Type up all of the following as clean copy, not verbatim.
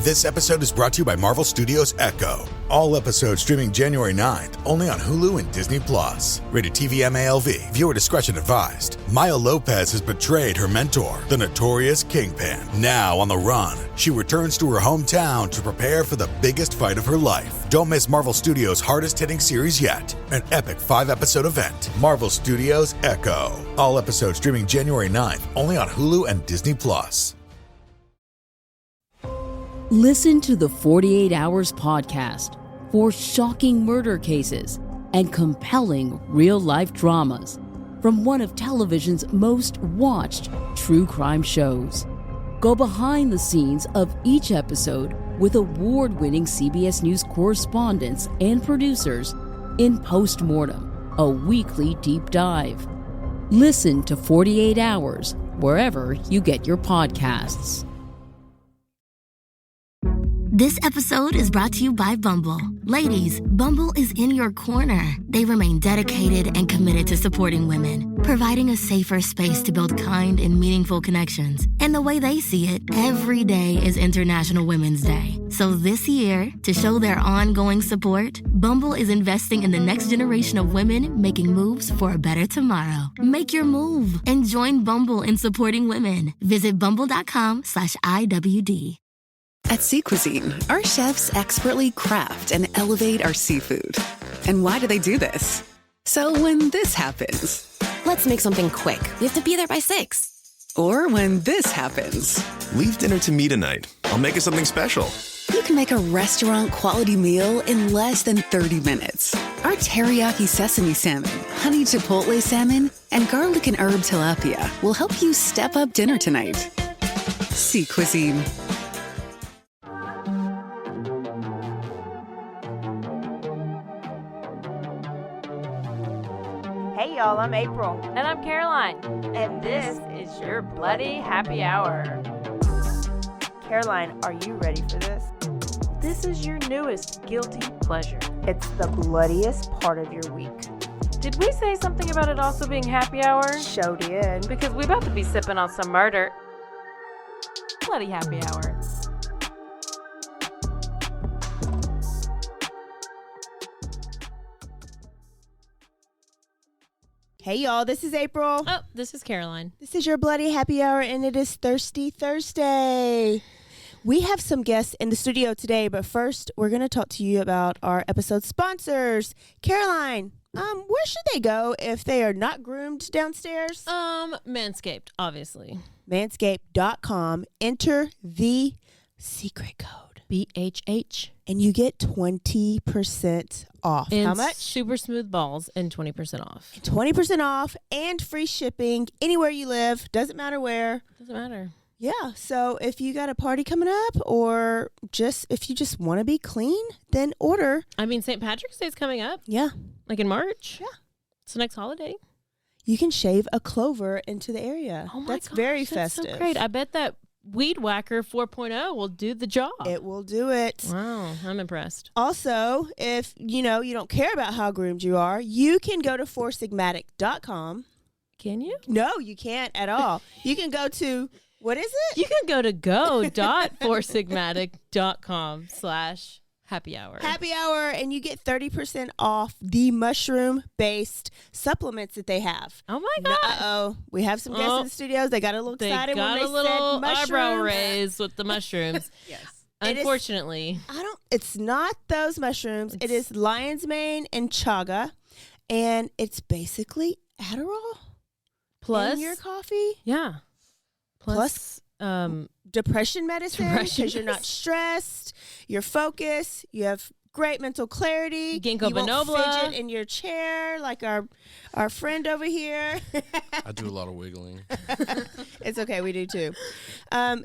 This episode is brought to you by Marvel Studios Echo. All episodes streaming January 9th, only on Hulu and Disney+. Rated TV MALV. Viewer discretion advised. Maya Lopez has betrayed her mentor, the notorious Kingpin. Now on the run, she returns to her hometown to prepare for the biggest fight of her life. Don't miss Marvel Studios' hardest-hitting series yet. An epic 5-episode event. Marvel Studios Echo. All episodes streaming January 9th, only on Hulu and Disney+. Listen to the 48 Hours podcast for shocking murder cases and compelling real-life dramas from one of television's most watched true crime shows. Go behind the scenes of each episode with award-winning CBS News correspondents and producers in Postmortem, a weekly deep dive. Listen to 48 Hours wherever you get your podcasts. This episode is brought to you by Bumble. Ladies, Bumble is in your corner. They remain dedicated and committed to supporting women, providing a safer space to build kind and meaningful connections. And the way they see it, every day is International Women's Day. So this year, to show their ongoing support, Bumble is investing in the next generation of women making moves for a better tomorrow. Make your move and join Bumble in supporting women. Visit bumble.com/IWD. At Sea Cuisine, our chefs expertly craft and elevate our seafood. And why do they do this? So when this happens... Let's make something quick. We have to be there by 6. Or when this happens... Leave dinner to me tonight. I'll make it something special. You can make a restaurant-quality meal in less than 30 minutes. Our teriyaki sesame salmon, honey chipotle salmon, and garlic and herb tilapia will help you step up dinner tonight. Sea Cuisine. Hey y'all, I'm April. And I'm Caroline. And this is your Bloody Happy Hour. Caroline, are you ready for this? This is your newest guilty pleasure. It's the bloodiest part of your week. Did we say something about it also being happy hour? Show did. Because we're about to be sipping on some murder. Bloody Happy Hour. Hey y'all, this is April. Oh, this is Caroline. This is your Bloody Happy Hour, and it is Thirsty Thursday. We have some guests in the studio today, but first, we're going to talk to you about our episode sponsors. Caroline, where should they go if they are not groomed downstairs? Manscaped, obviously. Manscaped.com. Enter the secret code. BHH. And you get 20% off. And how much? Super smooth balls and 20% off. 20% off and free shipping anywhere you live. Doesn't matter where. Doesn't matter. Yeah. So if you got a party coming up or just if you just want to be clean, then order. I mean, St. Patrick's Day is coming up. Yeah. Like in March. Yeah. It's the next holiday. You can shave a clover into the area. Oh my That's gosh, very that's festive. so great. I bet that Weed Whacker 4.0 will do the job. It will do it. Wow, I'm impressed. Also, if you don't care about how groomed you are, you can go to foursigmatic.com. Can you? No, you can't at all. You can go to, what is it? You can go to go.foursigmatic.com/happy hour. Happy hour, and you get 30% off the mushroom-based supplements that they have. Oh my God. Uh-oh. We have some guests in the studios. They got a little excited when they said mushrooms. They got a little eyebrow raise with the mushrooms. Yes. Unfortunately. It's not those mushrooms. It is lion's mane and chaga, and it's basically Adderall plus in your coffee. Yeah. Plus depression medicine because you're not stressed, you're focused, you have great mental clarity. Ginkgo you won't biloba. fidget in your chair like our friend over here. I do a lot of wiggling. It's okay, we do too.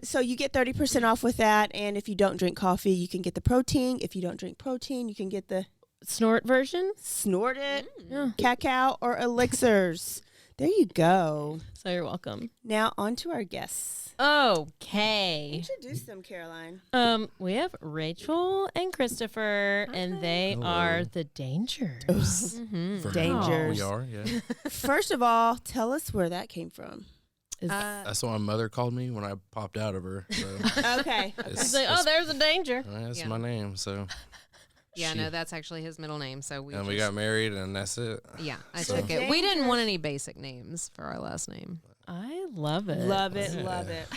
So you get 30% off with that, and if you don't drink coffee, you can get the protein. If you don't drink protein, you can get the snort version. Snort it, cacao or elixirs. There you go. So you're welcome. Now on to our guests. Okay. Introduce them, Caroline. We have Rachel and Christopher, and they are the Dangers. Dangers. We are, yeah. First of all, tell us where that came from. That's what my mother called me when I popped out of her. So Okay. She's like, oh, there's a danger. that's my name. So Yeah, no, that's actually his middle name. So we got married, and that's it. Yeah, I took it. We didn't want any basic names for our last name. I love it. Love it. Yeah. Love it.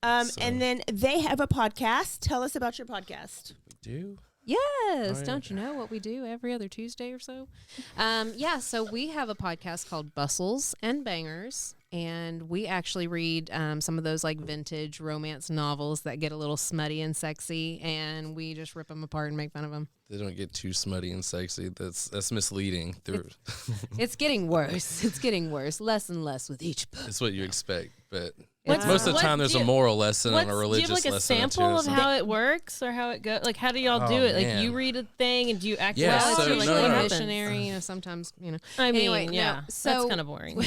And then they have a podcast. Tell us about your podcast. We do. Yes, don't you know what we do every other Tuesday or so? So we have a podcast called Bustles and Bangers, and we actually read some of those like vintage romance novels that get a little smutty and sexy, and we just rip them apart and make fun of them. They don't get too smutty and sexy. That's misleading. It's getting worse. It's getting worse. Less and less with each book. It's what you expect, but What's- most of the what time there's do a you- moral lesson and a religious do you have like a lesson. sample of too, how it works or how it goes? Like, how do y'all do it? Like, man. you read a thing and do you act Yeah, out? so- It's no, usually no, no. missionary, sometimes, I mean, Anyway, no, yeah, so- that's kind of boring.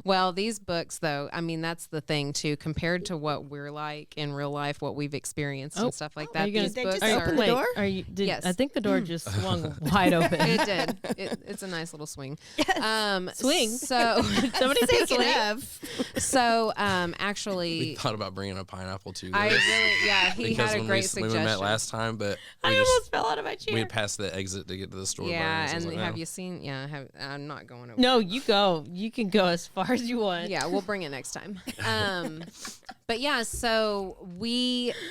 Well, these books, though, I mean, that's the thing, too. Compared to what we're like in real life, what we've experienced and stuff like that, these they books just open are... the door? Are you? Yes. I think the door just swung wide open. It did. It's a nice little swing. Swing. So, Somebody say Speaking swing. of, so We actually, thought about bringing a pineapple too. I guys, really, yeah, he because had a when great when suggestion. we met last time, but I almost fell out of my chair. we had passed the exit to get to the store. Yeah, so I was and like, have no. you seen? Yeah, I'm not going over. No, you go. You can go as far as you want. Yeah, we'll bring it next time. But yeah, so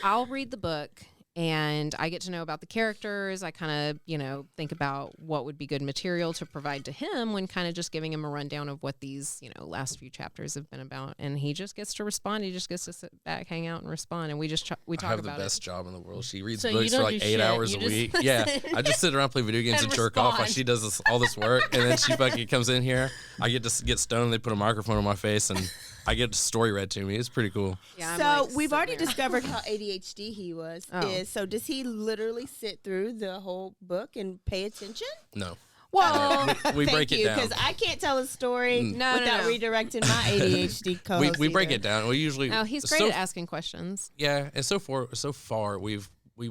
I'll read the book and I get to know about the characters. I kind of, think about what would be good material to provide to him when kind of just giving him a rundown of what these, last few chapters have been about. And he just gets to respond. He just gets to sit back, hang out, and respond. And we just we talk I have about the best it. job in the world. She reads So you books for don't like do 8 shit. hours You a just week. Yeah, I just sit around, play video games, and jerk off while she does all this work. And then she fucking comes in here. I get to get stoned. They put a microphone on my face, and I get a story read to me. It's pretty cool. Yeah, so we've already discovered how ADHD he is. So does he literally sit through the whole book and pay attention? No. Well, we break it down. because I can't tell a story No, without no. redirecting my ADHD co-host. we break either. it down. We usually. Oh, he's great at asking questions. Yeah, and so far we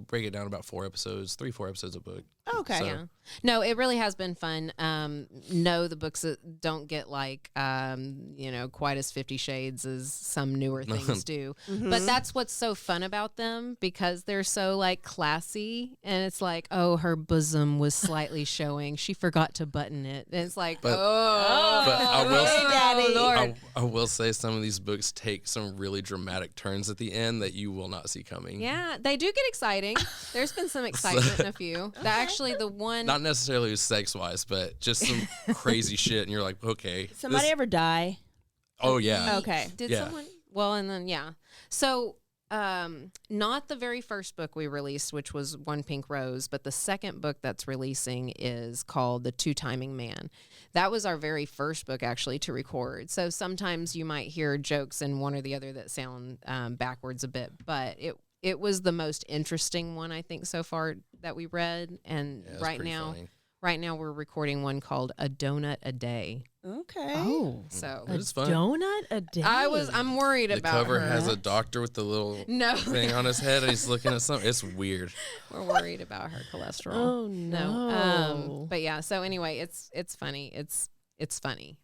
break it down about 4 episodes, 3-4 episodes a book. Okay. So- Yeah. No, it really has been fun. No, the books that don't get like, quite as 50 Shades as some newer things do. But that's what's so fun about them because they're so like classy and it's like, oh, her bosom was slightly showing. She forgot to button it. And it's like, But I will say some of these books take some really dramatic turns at the end that you will not see coming. Yeah, they do get exciting. There's been some excitement in a few. Actually, the one... Not necessarily sex-wise, but just some crazy shit, and you're like, okay. Somebody this- ever die? Oh, yeah. Okay. Did Yeah. someone? Well, and then, yeah. So, not the very first book we released, which was One Pink Rose, but the second book that's releasing is called The Two-Timing Man. That was our very first book, actually, to record. So sometimes you might hear jokes in one or the other that sound backwards a bit, but it was the most interesting one, I think, so far that we read. And Yeah, it's right pretty now... funny. Right now, we're recording one called A Donut a Day. Okay. Oh, So It is fun. donut a day. I'm worried The about cover her. has a doctor with the little No. thing on his head, and he's looking at something. It's weird. We're worried about her cholesterol. Oh, no. But yeah. So anyway, it's funny. It's funny.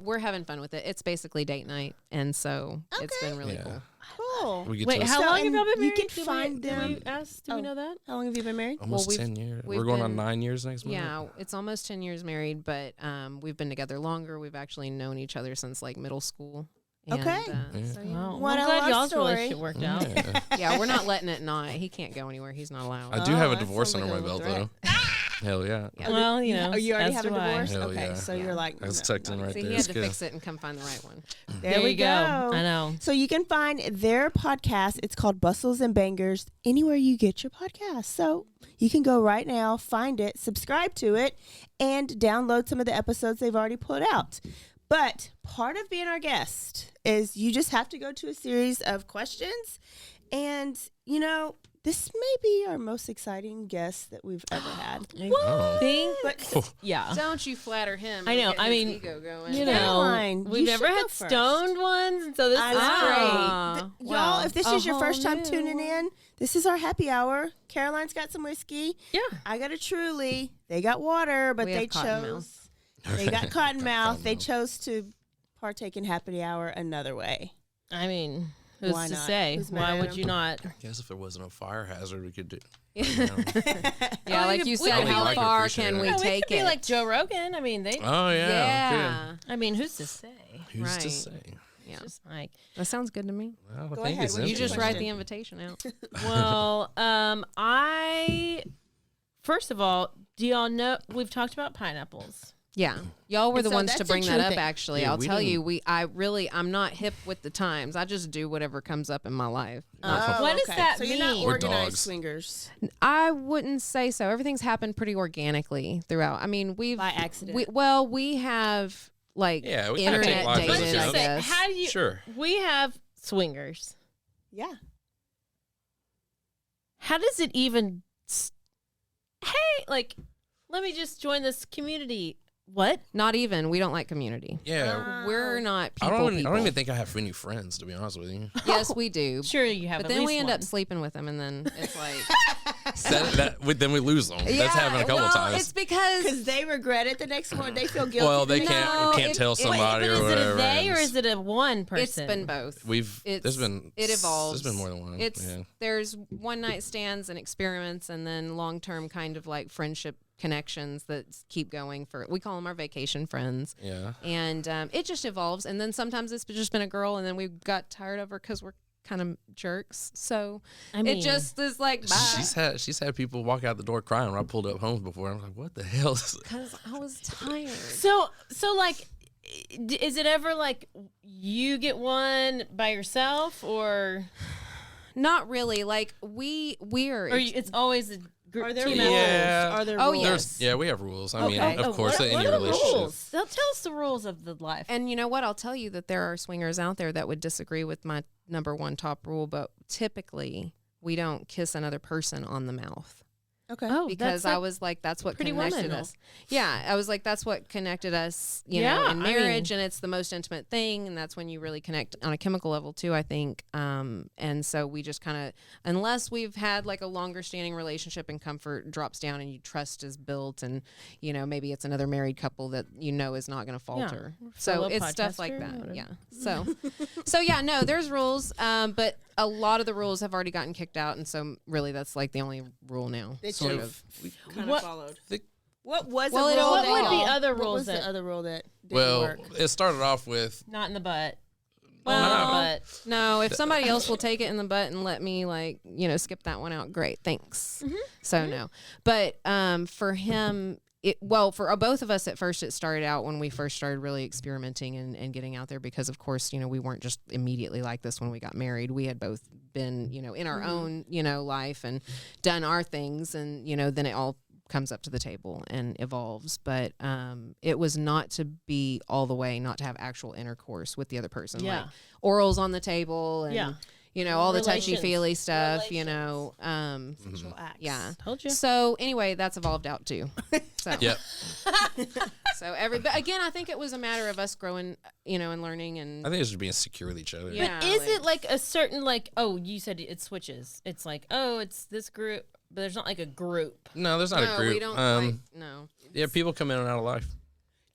We're having fun with it. It's basically date night, and so it's been really Yeah. cool. Cool. We get Wait, to how So, long have and y'all been you married? can Did find we, them- Did we ask? Do we know that? How long have you been married? almost we've- 10 years. we've We're going been- on 9 years next month. Yeah, it's almost 10 years married, but we've been together longer. We've actually known each other since like middle school. And, Okay. So, yeah. Wow. What I'm a glad love y'all's story. relationship worked out. Yeah. Yeah, we're not letting it not. He can't go anywhere. He's not allowed. I do have a that divorce sounds under like my a belt, threat. though. Hell yeah. Yeah. Well, you know. Oh, you already as have a do I. divorce? Hell Okay, yeah. so Yeah. you're like... That's no, tucked in not right See, there. he It's had to good. fix it and come find the right one. There we go. I know. So you can find their podcast. It's called Bustles and Bangers anywhere you get your podcast. So you can go right now, find it, subscribe to it, and download some of the episodes they've already put out. But part of being our guest is you just have to go to a series of questions. And, this may be our most exciting guest that we've ever had. Oh. Think, But yeah. Don't you flatter him. I know. Get I his mean, ego going. You Caroline, know, we've you never should had go first. stoned ones, so this I is know. great. Th- Wow. Y'all, if this A is your first whole time new tuning in, this is our happy hour. Caroline's got some whiskey. Yeah. I got a Truly. They got water, but We they have Cottonmouth. chose. They got Cottonmouth. They chose to partake in happy hour another way. I mean, who's Why to not? say? Who's Why mad would at you him? not? I guess if there wasn't a fire hazard, we could do. Yeah, like you said, how like far appreciate can it. we No, we take could be it? like Joe Rogan. I mean, they. Oh yeah. Yeah. I mean, who's to say? Who's to Right. say? Yeah. Just like, That sounds good to me. Well, Go I think ahead, it's what's You your just interesting. write question? the invitation out. well, first of all, do y'all know we've talked about pineapples? Yeah, y'all were And the so ones to that's a bring true that up. thing. Actually, Yeah, I'll we tell you, didn't- I'm not hip with the times. I just do whatever comes up in my life. What does that so you're not mean? We're organized dogs. swingers. I wouldn't say so. Everything's happened pretty organically throughout. I mean, By accident. We have like Yeah, we kinda take internet life as it dating. Let's I just say, guess. how do you? Sure. We have swingers. Yeah. How does it even? Hey, like, let me just join this community. What? Not even. We don't like community. Yeah. We're not I people. don't even think I have any friends, to be honest with you. Yes, we do. Sure, you have. But at then we least end one. up sleeping with them, and then it's like Then we lose them. yeah, That's happened a couple well, times. It's because Because they regret it the next morning. They feel guilty. Well, they the next can't No, can't tell somebody But or is whatever. it a they or and is it a one person? it's been both. It evolves. There's been more than one. There's one night stands and experiments, and then long term kind of like friendship connections that keep going for. We call them our vacation friends. Yeah. And it just evolves, and then sometimes it's just been a girl, and then we got tired of her because we're kind of jerks. So I mean, it just is like bye. She's had people walk out the door crying when I pulled up home before. I was like, what the hell? Because I was tired. So like, is it ever like you get one by yourself or Not really. Like we're it's always a group? Are there team rules? effort? Are there Oh, rules? yes. Yeah, we have rules. I mean, Okay. of course, what in any are the relationship. rules? Tell us the rules of the life. And you know what? I'll tell you that there are swingers out there that would disagree with my number one top rule, but typically we don't kiss another person on the mouth. Okay. Oh, Because that's like I was like, that's what Pretty connected Woman. us. Yeah, I was like, that's what connected us, you know, Yeah, in I marriage, mean- and it's the most intimate thing, and that's when you really connect on a chemical level too, I think. And so we just kind of, unless we've had like a longer standing relationship and comfort drops down and you trust is built, and you know maybe it's another married couple that you know is not going to falter. So Fellow it's stuff like podcaster, that. whatever. Yeah. So yeah, no, there's rules, but a lot of the rules have already gotten kicked out, and so really that's like the only rule now. That Sort you've of. kind What- of followed. The- What was Well, a it rule? all What that would be y'all- other What rules was that- the other rule that didn't Well, work? it started off with not in the butt. No. Well, No, if somebody else will take it in the butt and let me like, you know, skip that one out, great, thanks. So no. But for him, for both of us at first, it started out when we first started really experimenting and getting out there because, of course, you know, we weren't just immediately like this when we got married. We had both been, you know, in our own, you know, life and done our things, and, you know, then it all comes up to the table and evolves. But it was not to be all the way, not to have actual intercourse with the other person. Yeah. Like orals on the table and, Yeah. you know, all the Relations. touchy-feely stuff, you know. Sexual acts. Yeah. Told you. So anyway, that's evolved out too. So yep. but again, I think it was a matter of us growing, you know, and learning and I think it's just being secure with each other. Yeah. But is like- it like a certain like? Oh, you said it switches. It's like it's this group, but there's not like a group. No, there's not no, a group. we don't like, no. Yeah, people come in and out of life.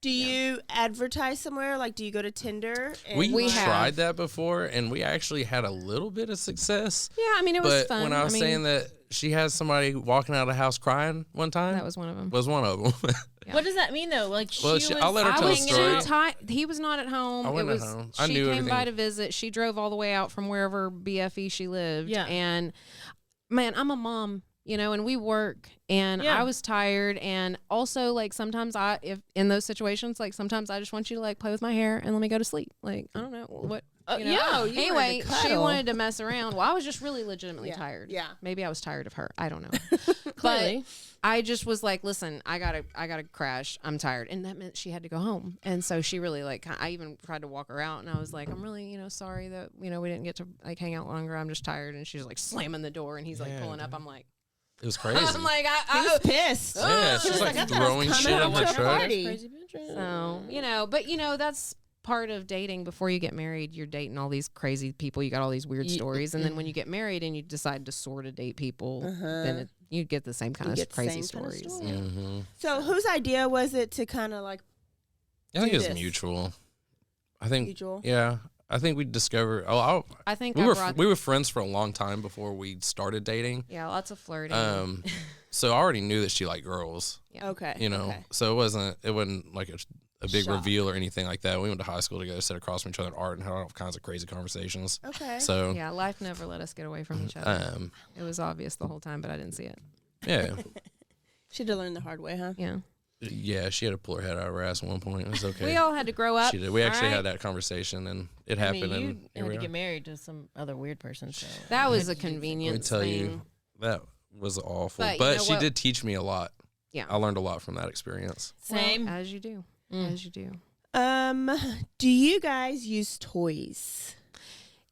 Do you advertise somewhere? Like, do you go to Tinder? And We have. tried that before, and we actually had a little bit of success. Yeah, I mean, it was But fun. when I was mean, saying that she has somebody walking out of the house crying one time, that was one of them. was one of them. Yeah. What does that mean though? Like Well, she was. I'll let her I tell was the story. too tired. He was not at home. I wasn't it at was, home. I she knew came by everything. to visit. She drove all the way out from wherever BFE she lived. Yeah. And man, I'm a mom, you know, and we work, and Yeah. I was tired. And also, like, sometimes if in those situations, like, sometimes I just want you to like play with my hair and let me go to sleep. Like, I don't know what. You know? yeah, you Anyway, wanted to she cuddle. wanted to mess around. Well, I was just really legitimately Yeah, tired. yeah. Maybe I was tired of her. I don't know. Clearly. But I just was like, listen, I gotta crash. I'm tired. And that meant she had to go home. And so she really like, I even tried to walk her out, and I was like, I'm really, you know, sorry that, you know, we didn't get to like hang out longer. I'm just tired. And she's like slamming the door, and he's like Yeah, pulling up. I'm like, It was crazy. I'm like, He was pissed. yeah, she was like I thought I was throwing coming shit home on the to a truck. party. Crazy bitch. so, you know, but you know, that's part of dating. Before you get married, you're dating all these crazy people. You got all these weird stories. And then when you get married and you decide to sort of date people, then you get the same kind You of get the crazy same kind of stories. story. Mm-hmm. So, whose idea was it to kind of like? I think Do it was this. mutual. I think. Usual? Yeah. I think we discovered. I think we were friends for a long time before we started dating. Yeah, lots of flirting. So I already knew that she liked girls. Yeah. Okay. You know, so it wasn't like a big reveal or anything like that. We went to high school together, sat across from each other in art, and had all kinds of crazy conversations. Okay. So yeah, life never let us get away from each other. It was obvious the whole time, but I didn't see it. Yeah. She had to learn the hard way, huh? Yeah. Yeah, she had to pull her head out of her ass at one point. It was okay. We all had to grow up. She did. We actually had that conversation, and it happened. You and had to get married to some other weird person. So that was a convenience Let me tell thing. you, that was awful. But But you know she what? did teach me a lot. Yeah. I learned a lot from that experience. Same. Well, as you do. As you do. Do you guys use toys?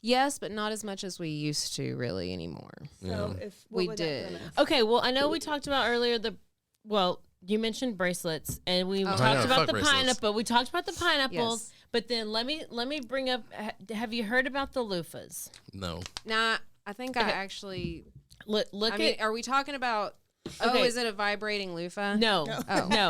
Yes, but not as much as we used to really anymore. So Yeah. We did. Okay, well, I know we talked about earlier you mentioned bracelets, and we talked about the pineapple. We talked about the pineapples, but then let me bring up. Have you heard about the loofahs? No. Nah, I think I actually look. I mean, are we talking about? Okay. Oh, is it a vibrating loofah? No. Oh. No.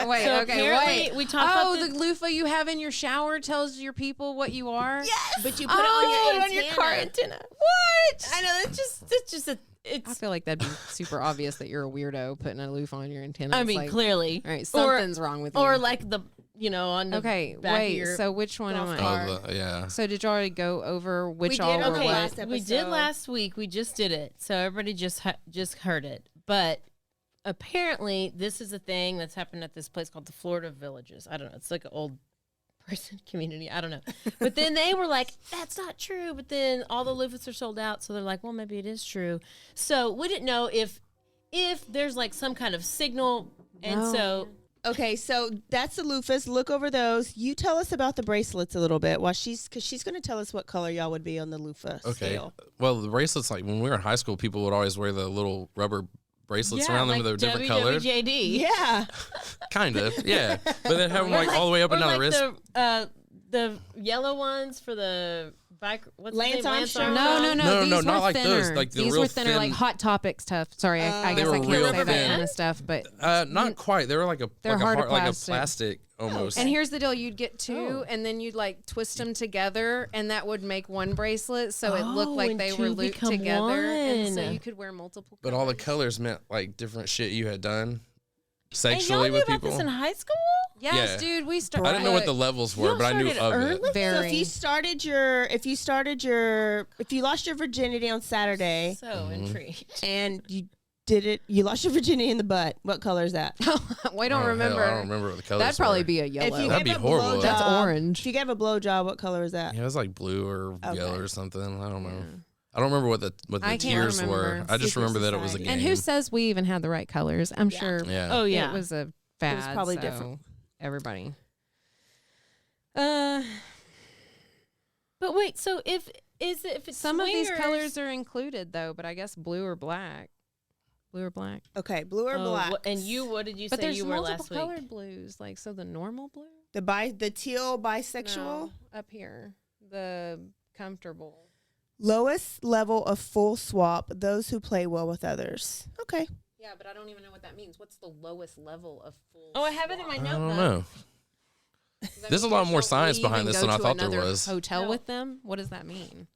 Wait. So Okay. apparently Wait. we talked about the loofah you have in your shower tells your people what you are. Yes, but you put Oh, it on your car antenna. What? I know that's just a. I feel like that'd be super obvious that you're a weirdo putting a loofah on your antenna. I It's mean, like, clearly. all right, something's wrong with you. Or like the on the okay, back wait. of your So which one am I? Yeah. So did you already go over which did, all were okay. what? Last We did episode. last week. We just did it, so everybody just heard it. But apparently, this is a thing that's happened at this place called the Florida Villages. I don't know. It's like an old person community. I don't know. But then they were like, "That's not true." But then all the loofahs are sold out, so they're like, "Well, maybe it is true." So we didn't know if there's like some kind of signal, and so. Okay, so that's the loofahs. Look over those. You tell us about the bracelets a little bit, because she's going to tell us what color y'all would be on the loofah scale. Well, the bracelets, like when we were in high school, people would always wear the little rubber bracelets around them. Like They're different colored. WWJD. Yeah. Kind of, yeah. But they'd have them like all the way up and down the wrist. The yellow ones for the bike. What's Lance his name? Armstrong? No. These were not like thinner. those. Like the These real were thinner, like thin- Hot Topic stuff. Sorry, I They guess I were can't real say that thin. kind of stuff, but Not quite. They were like They're like hard a plastic. plastic almost. And here's the deal: you'd get two, and then you'd like twist them together, and that would make one bracelet, so it looked like and they two were looped become together, and so one. you could wear multiple. But all the colors. colors meant like different shit you had done And y'all sexually knew with about people. this in high school? Yes, Yeah. dude, we started. I didn't know what the levels were, Y'all but I knew started of early? it. Very. So if you lost your virginity on Saturday So intrigued. and you lost your virginity in the butt, what color is that? we don't Oh, remember. hell, I don't remember what the colors That'd probably were. be a yellow. If you That'd gave be a horrible. blowjob, That's orange. If you gave a blowjob, what color is that? Yeah, it was like blue or Okay. yellow or something. I don't know. I don't remember what the I can't tiers were. remember. I just Secret remember that it was a society. game. And who says we even had the right colors? I'm sure. Yeah. Oh, yeah. It was a fad. probably so different. Everybody. But wait, so if it's Some of these swingers- colors are included though, but I guess blue or black. Blue or black. Okay, blue or Oh, black? and you, what did you But say there's you were multiple last week? colored blues, like so the normal blue. The teal bisexual? No, up here, the comfortable. Lowest level of full swap, those who play well with others. Okay. Yeah, but I don't even know what that means. What's the lowest level of full? Oh, I have it in my I notebook. don't know. Does that There's a mean lot you more shall science leave behind and this go than I to thought there another was. Hotel No. with them? What does that mean?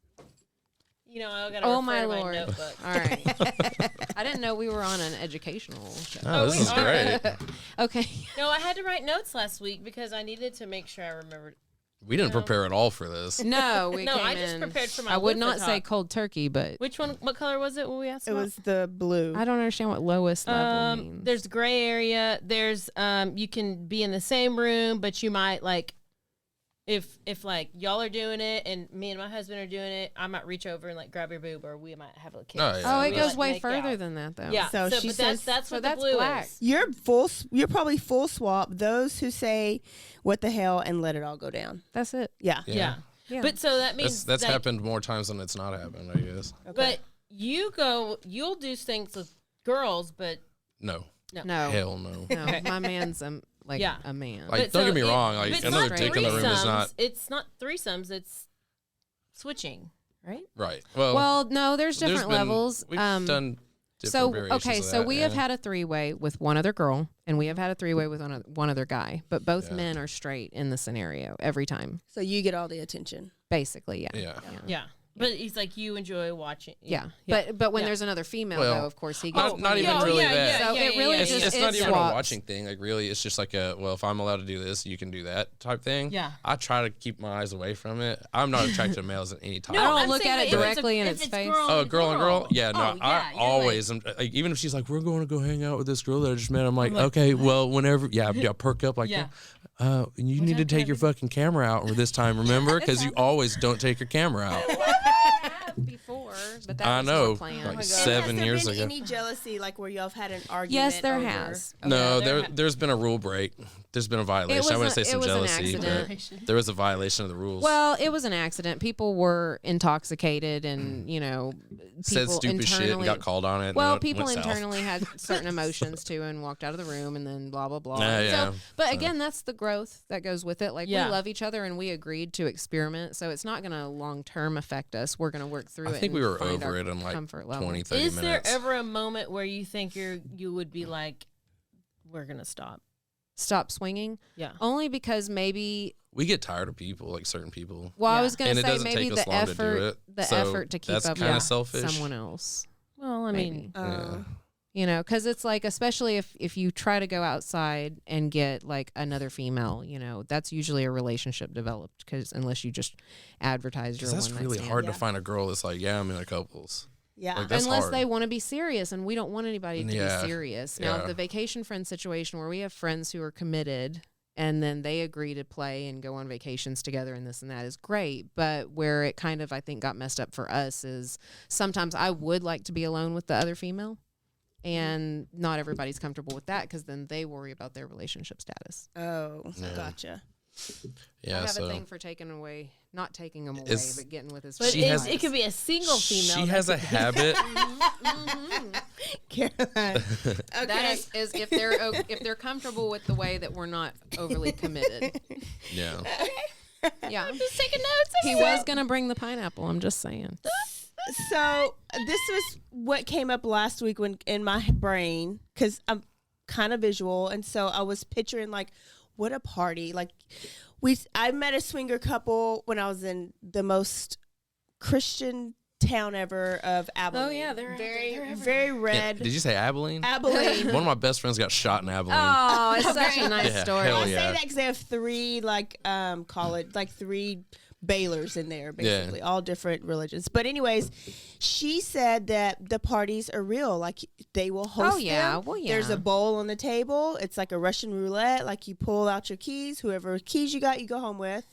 You know, I gotta Oh refer my to lord! notebook. All right, I didn't know we were on an educational show. Oh, this we is are. great. Okay. No, I had to write notes last week because I needed to make sure I remembered. We didn't prepare at all for this. No, we No, came I just in- prepared for my I would loofah not say talk. cold turkey, but Which one? What color was it when we asked It about? was the blue. I don't understand what lowest level means. There's gray area. There's you can be in the same room, but you might like if like y'all are doing it and me and my husband are doing it, I might reach over and like grab your boob, or we might have a kiss. Oh, yeah. Oh, it We, goes like, way make further out. than that, though. Yeah. So she but says- that's so what that's the blue black. is. You're probably full swap, those who say what the hell and let it all go down. That's it. Yeah. Yeah. Yeah. But so that means That's like, happened more times than it's not happened, I guess. But you'll do things with girls, but No. No. Hell no. No, my man's like Yeah. a man. Like, But don't so get me it- wrong. Like but it's another not dick in the room is threesomes. not It's not threesomes. It's switching, right? right. Well, well, no, there's different been- levels. We've done So variations of so that, we have had a 3-way with one other girl, and we have had a 3-way with one other guy, but both men are straight in the scenario every time. So you get all the attention. Basically, Yeah. But he's like, you enjoy watching. Yeah. But when there's another female, though, of course, he gets... Not even really that. So it really it's not even swaps. a watching thing. Like, really, it's just like if I'm allowed to do this, you can do that type thing. Yeah. I try to keep my eyes away from it. I'm not attracted to males at any time. I don't look at it directly in its face. Girl and girl? Yeah, no, I always, like, even if she's like, we're going to go hang out with this girl that I just met, I'm like, okay, well, whenever, perk up like that. You need to take your fucking camera out this time, remember? Because you always don't take your camera out. Before, but that I was know, not planned. like 7 years Has ago. there been any jealousy, like where y'all have had an argument? Yes, there over? has. No, there's been a rule break. There's been a violation. I wouldn't say some jealousy, but there was a violation of the rules. Well, it was an accident. People were intoxicated, and people said stupid shit and got called on it. Well, people internally had certain emotions too, and walked out of the room, and then blah blah blah. Again, that's the growth that goes with it. Like we love each other, and we agreed to experiment, so it's not going to long term affect us. We're going to work through it. I think we were over it in like 20, 30 minutes. Is there ever a moment where you think you would be like, we're going to stop swinging? Yeah. Only because maybe we get tired of people, like certain people. Well, I was going to say maybe the effort to keep up with selfish. Someone else. Well, I mean, because it's like, especially if you try to go outside and get like another female, that's usually a relationship developed, because unless you just advertise your that's really hard to find a girl that's like, I'm in a couples. Yeah. Like, unless they want to be serious, and we don't want anybody to be serious. Now, the vacation friend situation where we have friends who are committed and then they agree to play and go on vacations together and this and that is great. But where it kind of, I think, got messed up for us is sometimes I would like to be alone with the other female, and not everybody's comfortable with that, because then they worry about their relationship status. Oh, gotcha. Yeah, I have a thing for not taking them away, but getting with his. But it could be a single female. She has a habit. Caroline. Okay. That is if they're comfortable with the way that we're not overly committed. Yeah. Yeah. I'm just taking notes. He was gonna bring the pineapple. I'm just saying. So this was what came up last week when in my brain, because I'm kind of visual, and so I was picturing like, what a party. Like I met a swinger couple when I was in the most Christian town ever of Abilene. Oh yeah, they're very red. Did you say Abilene? Abilene. One of my best friends got shot in Abilene. Oh, it's such a nice story. Hell I yeah. say that because they have 3 3 Baylors in there, basically, all different religions. But anyways, she said that the parties are real. Like, they will host them. Well, yeah. There's a bowl on the table. It's like a Russian roulette. Like, you pull out your keys. Whoever keys you got, you go home with.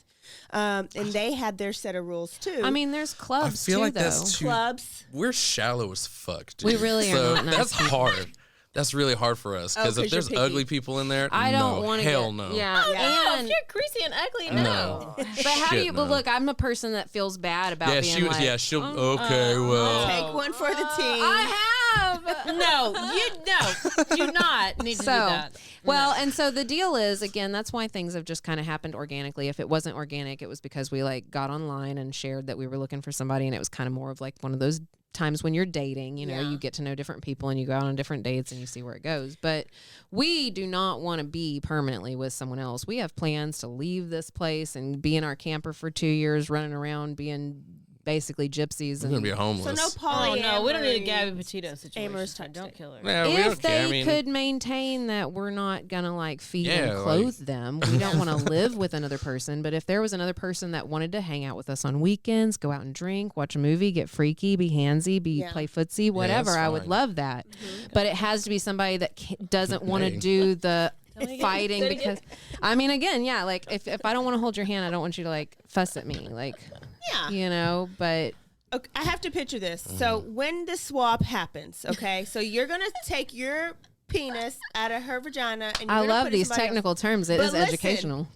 And they had their set of rules, too. I mean, there's clubs, I feel like though. that's too, Clubs. We're shallow as fuck, dude. We really are not nice that's people. hard. That's really hard for us, because if there's ugly people in there, I don't want to. Hell no. Yeah, if you're greasy and ugly, no. But how do you? But look, I'm a person that feels bad about being like. Yeah, she'll. Okay, well. Take one for the team. I have. No, you do not need to do that. Well, and so the deal is, again, that's why things have just kind of happened organically. If it wasn't organic, it was because we got online and shared that we were looking for somebody, and it was kind of more of like one of those times when you're dating, you get to know different people and you go out on different dates and you see where it goes. But we do not want to be permanently with someone else. We have plans to leave this place and be in our camper for 2 years, running around being basically gypsies. We're going to be homeless. So no polyamory. No, we don't need a Gabby Petito situation. Amorous type Don't kill her. Yeah, we if don't care. they could maintain that we're not going to feed and clothe them, we don't want to live with another person. But if there was another person that wanted to hang out with us on weekends, go out and drink, watch a movie, get freaky, be handsy, play footsie, whatever, I would love that. Mm-hmm. But it has to be somebody that doesn't want to do the fighting, because I mean, again, if I don't want to hold your hand, I don't want you to fuss at me, but okay, I have to picture this. So when the swap happens, okay, so you're gonna take your penis out of her vagina, and you're I gonna love put these somebody technical terms. It is educational.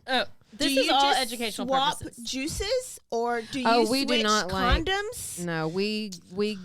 This do is you all just educational swap purposes. juices, or do you we switch do not condoms? No, we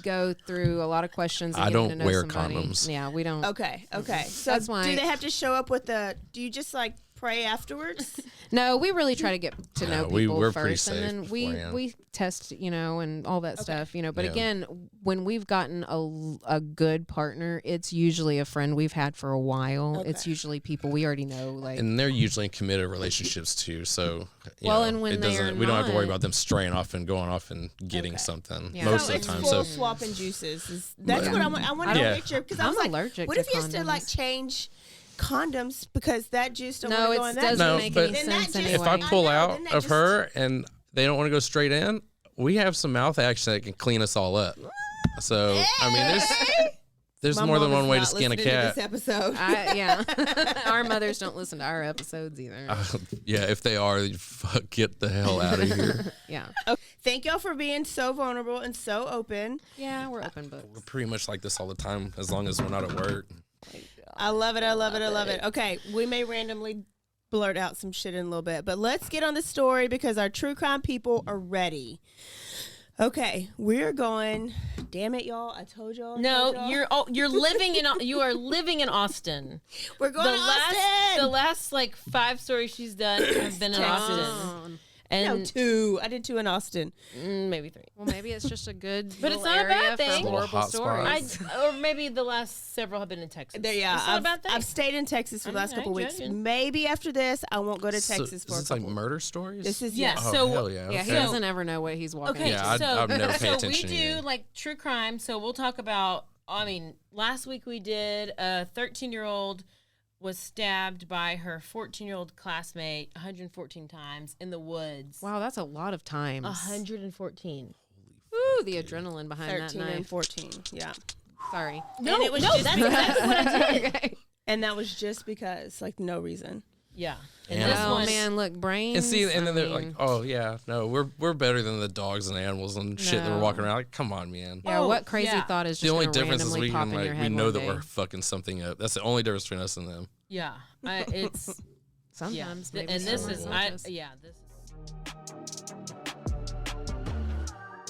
go through a lot of questions. And I getting don't to know wear somebody. condoms. Yeah, we don't. Okay. So That's why. do they have to show up with do you just pray afterwards? No, we really try to get to know people we're first, pretty and then safe we test, and all that stuff, But again, when we've gotten a good partner, it's usually a friend we've had for a while. Okay. It's usually people we already know, like. And they're usually in committed relationships too, so and when it they doesn't. are We don't have to worry not- about them straying off and going off and getting something Yeah. most So of it's the time. full So swapping juices. That's Yeah. what I want to Yeah. picture, because I I'm was like, allergic what to if he has to like condoms. change condoms because that juice don't No, want to go it in that doesn't No, make but any Then that sense just- anyway. if I pull I know, out then that of just- her and they don't want to go straight in, we have some mouth action that can clean us all up. So I mean, there's My more than mom is one way to not skin a listening to cat. this episode. Our mothers don't listen to our episodes either. Yeah, if they are, get the hell out of here. Yeah. Thank y'all for being so vulnerable and so open. Yeah, we're open books. We're pretty much like this all the time, as long as we're not at work. I love it. I love it. I love it. Okay, we may randomly blurt out some shit in a little bit, but let's get on the story because our true crime people are ready. Okay, we're going. Damn it, y'all! I told y'all. No, you are living in Austin. We're going to Austin. The last like 5 stories she's done have been in Austin. And No, 2. I did 2 in Austin. Maybe 3. Well, maybe it's just a good But it's little not a bad area for thing. horrible Hot stories. spots. Or maybe the last several have been in Texas. Yeah, It's not a bad thing. I've stayed in Texas for the last I couple ain't weeks. judging. Maybe after this, I won't go to Texas So, for is a this like couple. murder stories? This is Yeah, Oh, so hell yeah. Yeah, he okay. doesn't ever know what he's walking Okay, into. Yeah, I'd never pay so attention we to do you. like true crime. So we'll talk about. I mean, last week we did a 13-year-old was stabbed by her 14-year-old classmate 114 times in the woods. Wow, that's a lot of times. 114. Ooh, the adrenaline behind 13 that and knife. 14. Yeah. Sorry. No, And it was no, just that's because- exactly what I did. Okay. And that was just because, like, no reason. Yeah. And And this Oh one, man, look, brains. And see, and then they're I like, mean, "Oh yeah, no, we're better than the dogs and animals and shit that No. we're walking around." Like, come on, man. yeah, Oh, what crazy yeah. thought is The just only gonna difference is randomly we pop can in your like we head know one that day? we're fucking something up. That's the only difference between us and them. yeah. It's Sometimes, yeah. maybe And this someone is will just- this is.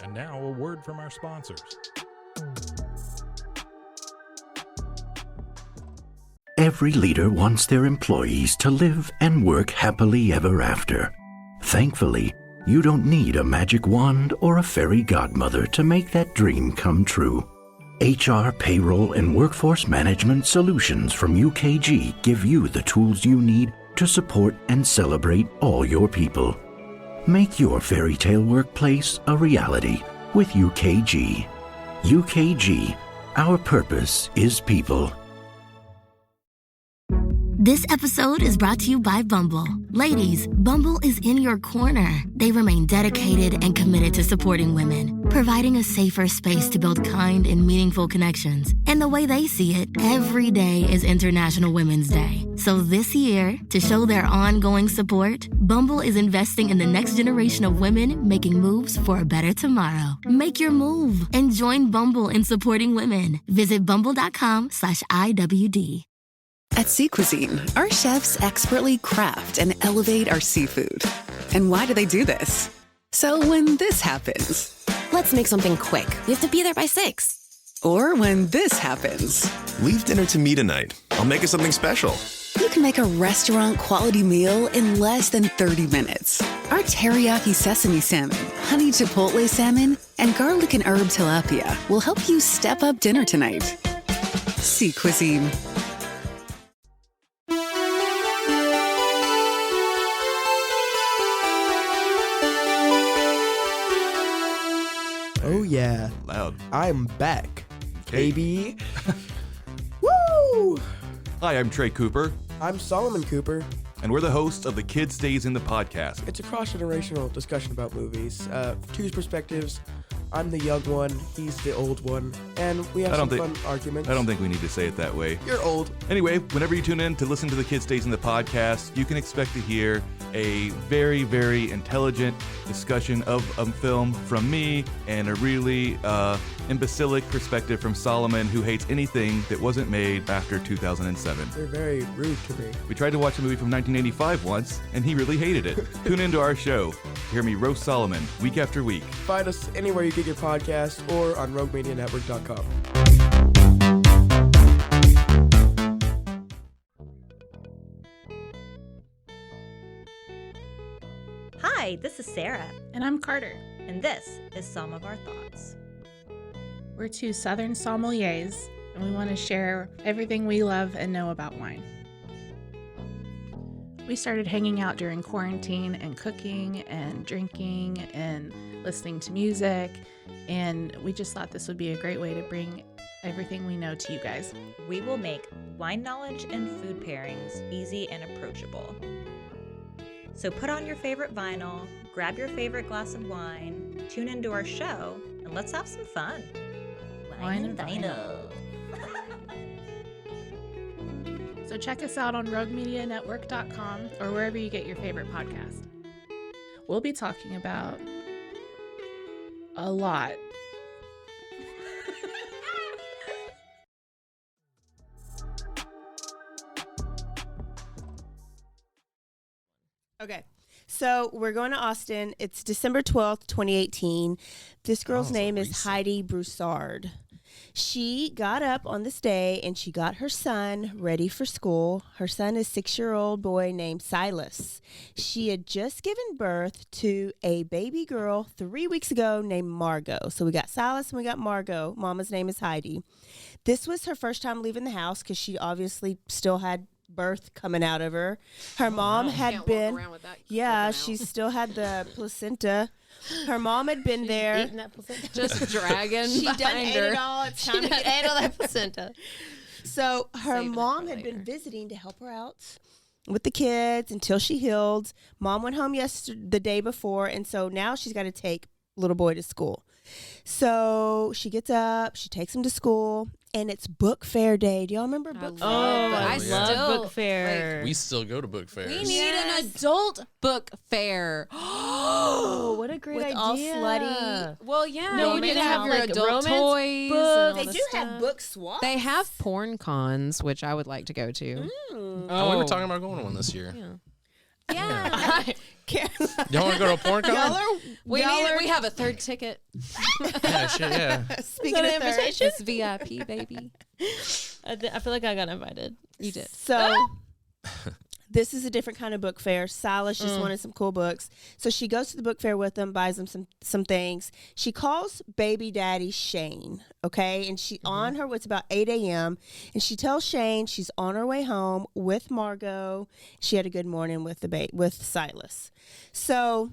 And now a word from our sponsors. Every leader wants their employees to live and work happily ever after. Thankfully, you don't need a magic wand or a fairy godmother to make that dream come true. HR, payroll, and workforce management solutions from UKG give you the tools you need to support and celebrate all your people. Make your fairy tale workplace a reality with UKG. UKG, our purpose is people. This episode is brought to you by Bumble. Ladies, Bumble is in your corner. They remain dedicated and committed to supporting women, providing a safer space to build kind and meaningful connections. And the way they see it, every day is International Women's Day. So this year, to show their ongoing support, Bumble is investing in the next generation of women making moves for a better tomorrow. Make your move and join Bumble in supporting women. Visit bumble.com/IWD. At Sea Cuisine, our chefs expertly craft and elevate our seafood. And why do they do this? So when this happens, Let's make something quick. We have to be there by 6. or when this happens, Leave dinner to me tonight. I'll make it something special. you can make a restaurant-quality meal in less than 30 minutes. Our teriyaki sesame salmon, honey chipotle salmon, and garlic and herb tilapia will help you step up dinner tonight. Sea Cuisine. Oh yeah, Loud. I'm back, Okay. baby. Woo! Hi, I'm Trey Cooper, I'm Solomon Cooper. and we're the hosts of the Kid Stays in the podcast. It's a cross-generational discussion about movies. Two perspectives. I'm the young one, he's the old one, and we have I some don't fun think- arguments. I don't think we need to say it that way. You're old. Anyway, whenever you tune in to listen to the Kid Stays in the podcast, you can expect to hear a very, very intelligent discussion of a film from me and a really imbecilic perspective from Solomon, who hates anything that wasn't made after 2007. You're very rude to me. We tried to watch a movie from 1985 once, and he really hated it. Tune into our show. Hear me roast Solomon week after week. Find us anywhere you get your podcast or on RogueMediaNetwork.com. Hi, this is Sarah. And I'm Carter. And this is Some of Our Thoughts. We're two Southern sommeliers, and we want to share everything we love and know about wine. We started hanging out during quarantine and cooking and drinking and listening to music, and we just thought this would be a great way to bring everything we know to you guys. We will make wine knowledge and food pairings easy and approachable. So put on your favorite vinyl, grab your favorite glass of wine, tune into our show, and let's have some fun. Wine and vinyl. So check us out on roguemedianetwork.com or wherever you get your favorite podcast. We'll be talking about a lot. Okay, so we're going to Austin. It's December 12th, 2018. This girl's name is Heidi Broussard. She got up on this day and she got her son ready for school. Her son is a 6-year-old boy named Silas. She had just given birth to a baby girl 3 weeks ago named Margo. So we got Silas and we got Margo. Mama's name is Heidi. This was her first time leaving the house because she obviously still had birth coming out of her. Her mom had been, she still had the placenta. Her mom had been there, eating that placenta. Just dragging. She done behind ate her. it all. It's time to get ate all that placenta. So her mom had been visiting to help her out with the kids until she healed. Mom went home the day before, and so now she's got to take little boy to school. So she gets up, she takes him to school, and it's book fair day. Do y'all remember book fair? I love book fair. We still go to book fairs. We need an adult book fair. Oh, what a great With idea. all slutty. Well, yeah. No, you maybe need to have your like adult romance toys. books. They do have book swaps. They have porn cons, which I would like to go to. Oh, we were talking about going to one this year. Yeah. Y'all want to go to a porn con? We have a third ticket. Yeah, shit, yeah. Speaking of third, it's VIP, baby. I feel like I got invited. You did. So this is a different kind of book fair. Silas just wanted some cool books. So she goes to the book fair with him, buys him some things. She calls baby daddy Shane, okay? And she on her, it's about 8 a.m. And she tells Shane she's on her way home with Margo. She had a good morning with with Silas. So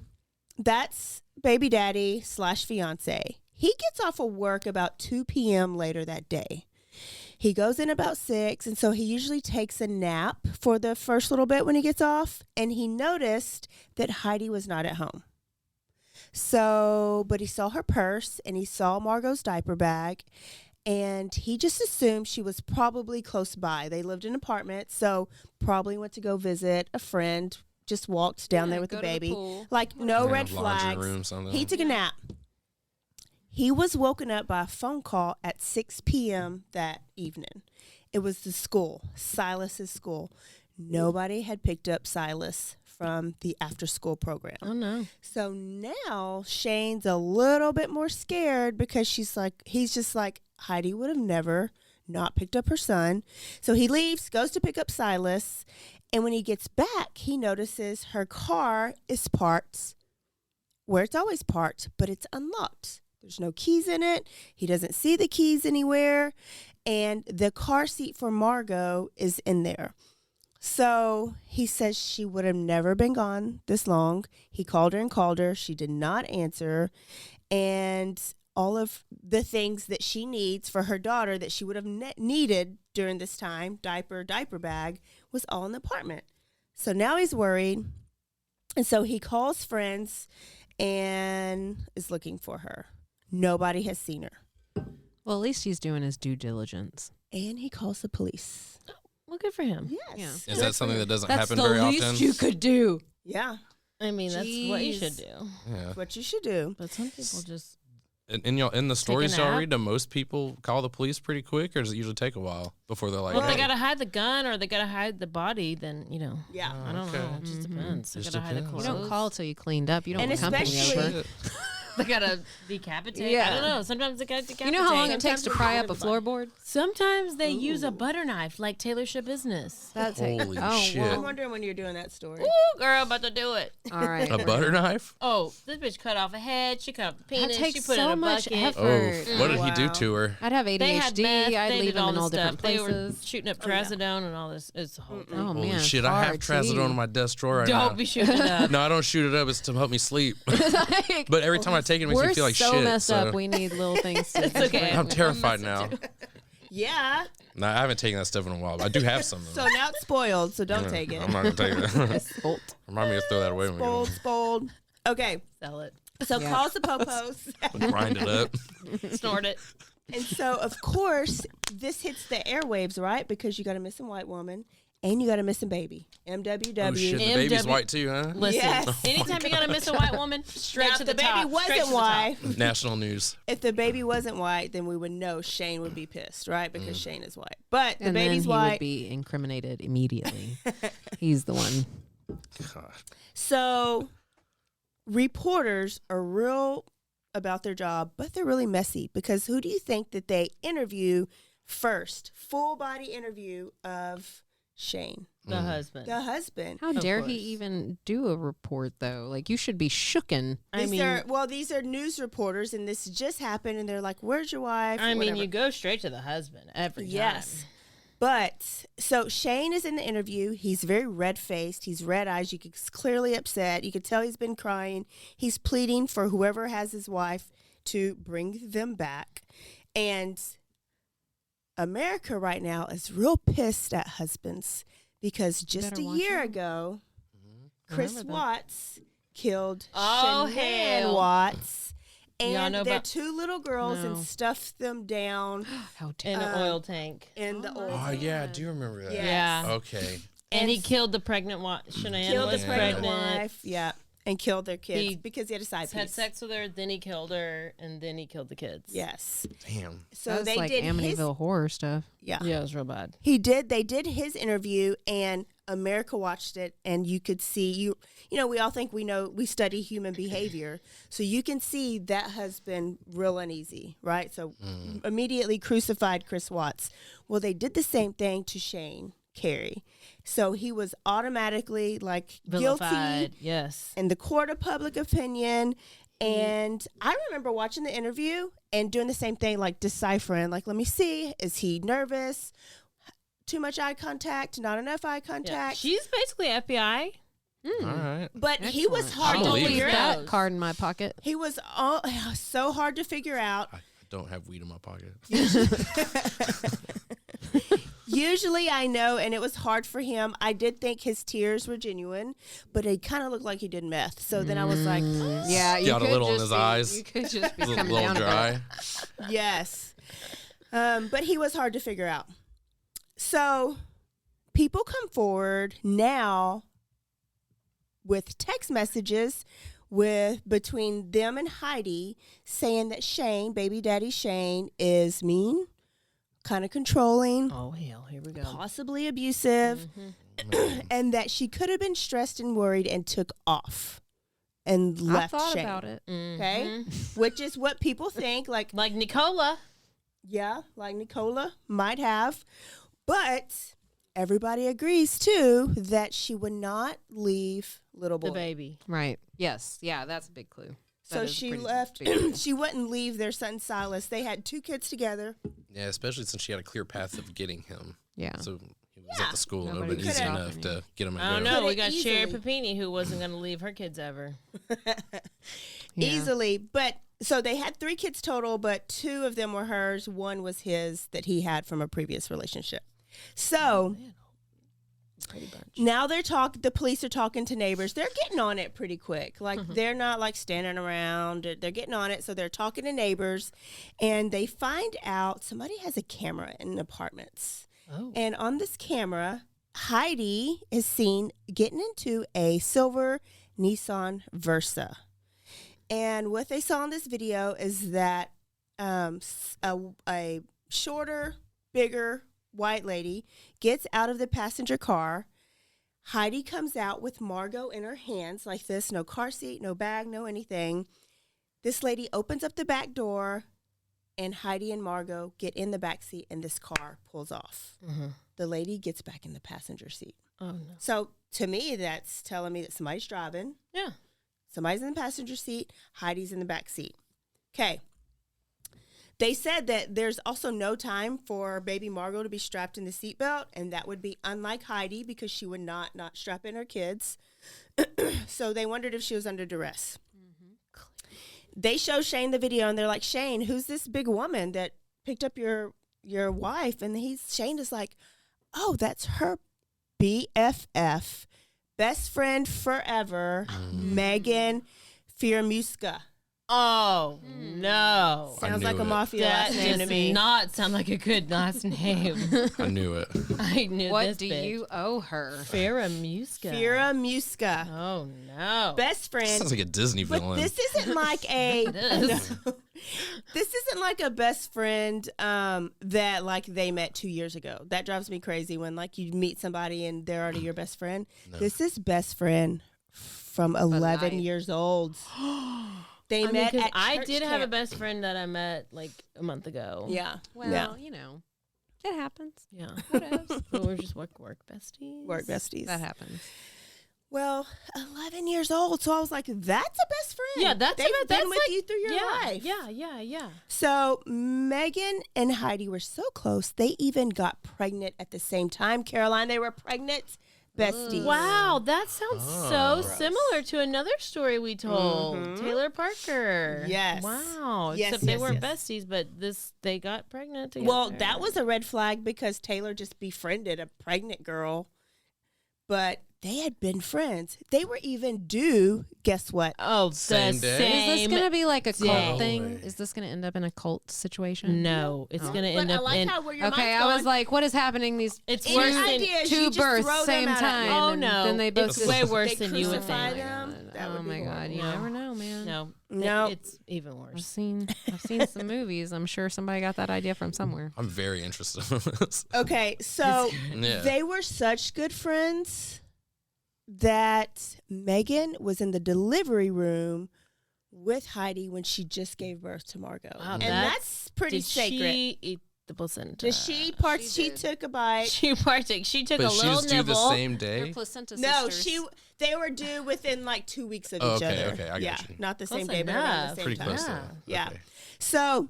that's baby daddy / fiance. He gets off of work about 2 p.m. later that day. He goes in about 6, and so he usually takes a nap for the first little bit when he gets off, and he noticed that Heidi was not at home. So, but he saw her purse, and he saw Margo's diaper bag, and he just assumed she was probably close by. They lived in an apartment, so probably went to go visit a friend, just walked down there with the baby. Like, no red flags. He took a nap. He was woken up by a phone call at 6 p.m. that evening. It was the school, Silas's school. Nobody had picked up Silas from the after-school program. Oh, no. So now Shane's a little bit more scared because he's just like, Heidi would have never not picked up her son. So he leaves, goes to pick up Silas, and when he gets back, he notices her car is parked where it's always parked, but it's unlocked. There's no keys in it. He doesn't see the keys anywhere. And the car seat for Margo is in there. So he says she would have never been gone this long. He called her and called her. She did not answer. And all of the things that she needs for her daughter that she would have needed during this time, diaper bag, was all in the apartment. So now he's worried. And so he calls friends and is looking for her. Nobody has seen her. Well, at least he's doing his due diligence. And he calls the police. Well, good for him. Yes. Is that something that doesn't happen very often? That's the least you could do. Yeah. I mean, that's what you should do. Yeah. That's what you should do. But some people just... In the stories y'all read, do most people call the police pretty quick, or does it usually take a while before they're like, well, if they got to hide the gun or they got to hide the body, then, Yeah. I don't know. It just depends. They got to hide the clothes. You don't call till you cleaned up. You don't And company especially- over. They got to decapitate. Yeah. I don't know. Sometimes they got to decapitate. You know how long it takes to Sometimes pry they up a hide the body. floorboard? Sometimes they use a butter knife like Taylor Business. That's Holy shit. I'm wondering when you're doing that story. Ooh, girl, about to do it. All right. A butter knife? Oh, this bitch cut off a head. She cut off a penis. That takes she put so it in a much bucket. effort. Oh, what did he do to her? I'd have They had ADHD. meth. I'd They leave did them in all this different stuff. places. They were shooting up trazodone and all this. It's the whole thing. Oh, Holy man. shit, I have hard, trazodone too. in my desk drawer right now. Don't be shooting it up. No, I don't shoot it up. It's to help me sleep. But every time I take it, it makes me feel like so shit. messed up. We need little things to It's okay. I'm terrified now. Yeah. No, I haven't taken that stuff in a while, but I do have some. So now it's spoiled, so don't take it. I'm not going to take it. Remind me to throw that away when we go. Spoiled. Okay. Sell it. So calls the popos. Grind it up. Snort it. And so, of course, this hits the airwaves, right? Because you got a missing white woman and you got a missing baby. MWW. Oh, shit. The baby's white, too, huh? Listen, Yes. anytime you got to miss a white woman, straight Now, to if the the top. baby Straight wasn't to the white. top. National news. If the baby wasn't white, then we would know Shane would be pissed, right? Because Shane is white. But the And baby's then he white. would be incriminated immediately. He's the one. God. So reporters are real about their job, but they're really messy because who do you think that they interview first? Full body interview of Shane. The husband. The husband. How dare he even do a report, though? Like, you should be shooken. These are news reporters, and this just happened, and they're like, where's your wife? I mean, Whatever. you go straight to the husband every time. Yes. But so Shane is in the interview. He's very red-faced. He's red eyes. You could clearly upset. You could tell he's been crying. He's pleading for whoever has his wife to bring them back. And America right now is real pissed at husbands because just a year ago, Chris Watts killed Shanann hell. Watts. Y'all And know their about- two little girls and stuffed them down How in an oil tank. in the oil. Oh, yeah, I do remember that. Yes. Yeah. Okay. And he killed the pregnant wife. Shanann Killed was the pregnant wife, yeah, and killed their kids He because he had a side Had piece. sex with her, then he killed her, and then he killed the kids. Yes. Damn. So That's they like did Amityville horror stuff. Yeah. Yeah, it was real bad. They did his interview, and America watched it, and you could see you know we all think we study human behavior, so you can see that husband real uneasy, right? So immediately crucified Chris Watts. Well, they did the same thing to ShaneCarey, so he was automatically like Vilified, guilty yes. in the court of public opinion. And I remember watching the interview and doing the same thing, like deciphering, like, let me see, is he nervous? Too much eye contact, not enough eye Yeah. contact. She's basically FBI. All right. But he was hard I to believe figure it. out. That card in my pocket. He was so hard to figure out. I don't have weed in my pocket. Usually I know, and it was hard for him. I did think his tears were genuine, but it kind of looked like he did meth. So then I was like, Yeah, you Got a could little in just his be- eyes. You could just be A coming little down a dry. bit. yes. But he was hard to figure out. So people come forward now with text messages between them and Heidi saying that Shane, baby daddy Shane, is mean, kind of controlling, Oh, hell, here we go. possibly abusive, and that she could have been stressed and worried and took off and I left thought Shane. about it. Okay? Which is what people think. Like Nicola. Yeah, like Nicola might have. But everybody agrees, too, that she would not leave little boy. The baby. Right. Yes. Yeah, that's a big clue. So That is a she pretty left. big clue. She wouldn't leave their son Silas. They had 2 kids together. Yeah, especially since she had a clear path of getting him. Yeah. So he was at the school a little Nobody bit could easy stop enough him. to get him I out don't there. know. We Could've got Sherry easily- Papini who wasn't going to leave her kids ever. Yeah. Easily. But so they had 3 kids total, but 2 of them were hers. 1 was his that he had from a previous relationship. So now the police are talking to neighbors. They're getting on it pretty quick. Like they're not like standing around. They're getting on it. So they're talking to neighbors, and they find out somebody has a camera in apartments. Oh. And on this camera, Heidi is seen getting into a silver Nissan Versa. And what they saw in this video is that a shorter, bigger white lady gets out of the passenger car. Heidi comes out with Margo in her hands like this, no car seat, no bag, no anything. This lady opens up the back door, and Heidi and Margo get in the back seat, and this car pulls off. The lady gets back in the passenger seat. Oh, no. So to me, that's telling me that somebody's driving. Yeah. Somebody's in the passenger seat. Heidi's in the back seat. Okay. They said that there's also no time for baby Margo to be strapped in the seatbelt, and that would be unlike Heidi because she would not strap in her kids. So they wondered if she was under duress. They show Shane the video, and they're like, Shane, who's this big woman that picked up your wife? And Shane is like, oh, that's her BFF, best friend forever, Magen Fieramusca. Oh, no. Sounds like a mafia last name to me. Does not sound like a good last name. I knew it. I knew what this do bitch. you owe her? Fieramusca. Fieramusca. Oh, no. Best friend. Sounds like a Disney But villain. this isn't like a... It is. No. This isn't like a best friend that like they met 2 years ago. That drives me crazy when like you meet somebody and they're already your best friend. No. This is best friend from 11 years old. They met at I church did have a camp. best friend that I met like a month ago. Yeah. Well, Yeah. you know, it happens. Yeah. Whatever. But we're just work besties. Work besties. That happens. Well, 11 years old. So I was like, that's a best friend. Yeah, that's They've that's been with like, you through your life. Yeah. So Magen and Heidi were so close, they even got pregnant at the same time. Caroline, they were pregnant besties. Wow, that sounds so similar to another story we told. Taylor Parker. Yes. Wow. Yes, Except they yes, weren't yes. besties, but they got pregnant together. Well, that was a red flag because Taylor just befriended a pregnant girl, but they had been friends. They were even due, guess what? Oh, Same the day? same Is this going to be like a day. cult thing? way. Is this going to end up in a cult situation? No, it's going to But end I up like in. how where your Okay, mind's I was going. like, what is happening? These It's Any worse than. ideas, two you just births throw them same out at time. them. Oh and no, then they both it's get- way worse They than you would crucify think. them. That Oh would be my God, horrible. you never know, man. No. It's even worse. I've seen some movies. I'm sure somebody got that idea from somewhere. I'm very interested in this. Okay, so Yeah. they were such good friends that Magen was in the delivery room with Heidi when she just gave birth to Margo. Wow, and that's pretty did sacred. She eat the placenta. Did she part? She took a bite. She partook. She took But a she little was due nibble. the same Her day. placenta No, sisters. they were due within like 2 weeks of Oh, each okay, other. okay, I yeah, got you. not the same Close day, but around the enough. same Pretty time. close Yeah. though. Yeah. Okay. So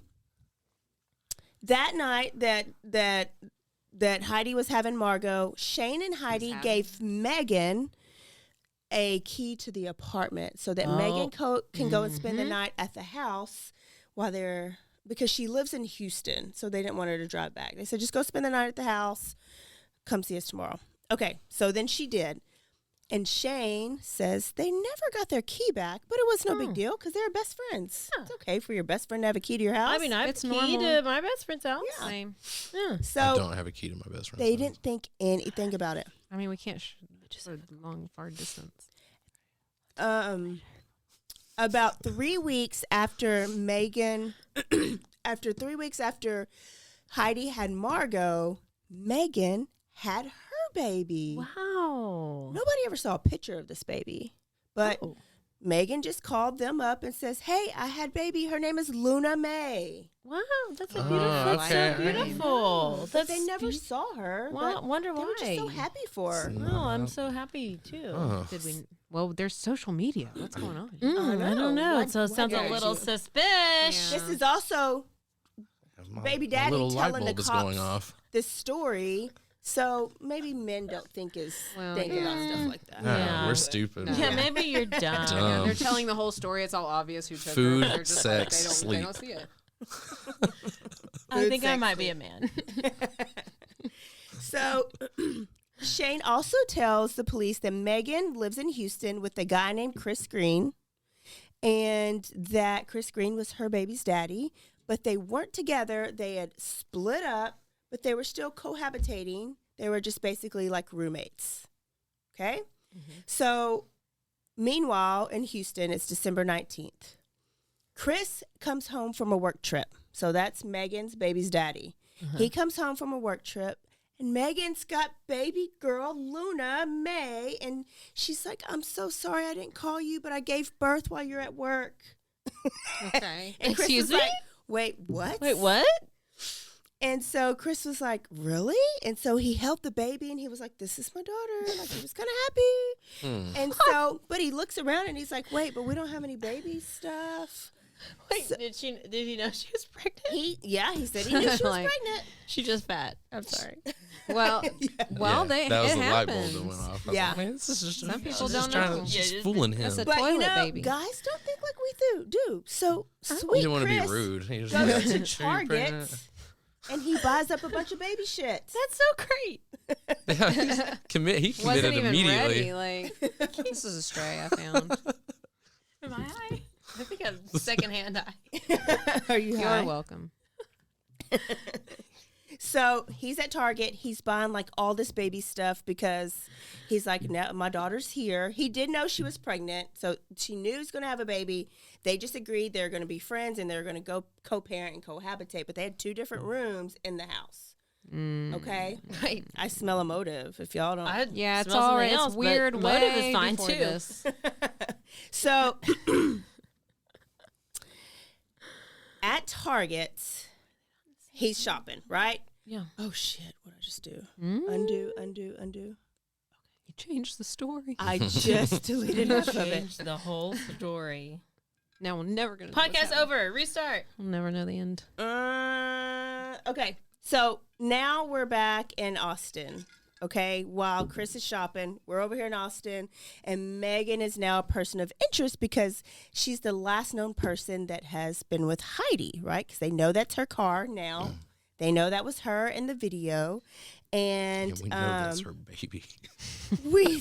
that night that Heidi was having Margo, Shane and Heidi gave Magen a key to the apartment so that Magen can go and spend the night at the house while they're, because she lives in Houston, so they didn't want her to drive back. They said, just go spend the night at the house. Come see us tomorrow. Okay, so then she did. And Shane says they never got their key back, but it was no big deal because they're best friends. It's okay for your best friend to have a key to your house. I mean, I have It's key normal. to my best friend's house. Yeah. Same. Yeah. I So don't have a key to my best friend. they didn't think anything about it. I mean, we can't just a long, far distance. About 3 weeks after Magen, after Heidi had Margo, Magen had her baby. Wow. Nobody ever saw a picture of this baby, but Magen just called them up and says, "Hey, I had baby. Her name is Luna May." Wow, that's a beautiful. That's okay. so beautiful. But they never saw her. Well, but wonder they were just so why. happy for her. Oh, I'm so happy too. Oh. Did we? Well, there's social media. What's going on? I don't know. What- So it sounds what a got little you? suspicious. This is also baby My daddy little light telling the bulb is cops going off. this story. So maybe men don't think about stuff like that. No, Yeah. we're stupid. No. Yeah, maybe you're dumb. Dumb. They're telling the whole story. It's all obvious who took Food, her. They're just sex, they sleep. don't see it. I think I sex, might be a man. So Shane also tells the police that Magen lives in Houston with a guy named Chris Green, and that Chris Green was her baby's daddy, but they weren't together. They had split up, but they were still cohabitating. They were just basically like roommates. Okay? So meanwhile, in Houston, it's December 19th. Chris comes home from a work trip. So that's Megan's baby's daddy. He comes home from a work trip, and Megan's got baby girl Luna May, and she's like, "I'm so sorry I didn't call you, but I gave birth while you're at work." Okay. And Chris Excuse is me? like, Wait, what? Wait, what? And so Chris was like, really? And so he held the baby and he was like, this is my daughter. Like, he was kind of happy. And so, but he looks around and he's like, wait, but we don't have any baby stuff. Wait, so, did he know she was pregnant? He said he knew she was pregnant. She's just fat. I'm sorry. Well, that was the light bulb happens. that went off. Yeah. This is just Some people don't know. She's fooling him. That's a But toilet baby. guys don't think like we do. So sweet You don't want to be Chris rude. He just goes to "Are you Target pregnant?" and he buys up a bunch of baby shit. That's so great. He committed Wasn't even immediately. ready. Like, this is a stray I found. Am I high? I think I'm secondhand high. Are you high? You're welcome. So he's at Target. He's buying like all this baby stuff because he's like, no, my daughter's here. He did know she was pregnant, so she knew he was going to have a baby. They just agreed they're going to be friends and they're going to go co-parent and cohabitate. But they had 2 different rooms in the house. Okay, right. I smell a motive. If y'all don't, yeah, it's all right. It's weird. Motive is fine too. This. So at Target, he's shopping, right? Yeah. Oh shit! What did I just do? Undo. You changed the story. I just deleted half of it. Changed the whole story. Now we're never gonna podcast over. Restart. We'll never know the end. Okay. So now we're back in Austin, okay? While Chris is shopping, we're over here in Austin, and Magen is now a person of interest because she's the last known person that has been with Heidi, right? Because they know that's her car now. They know that was her in the video, and we know that's her baby. We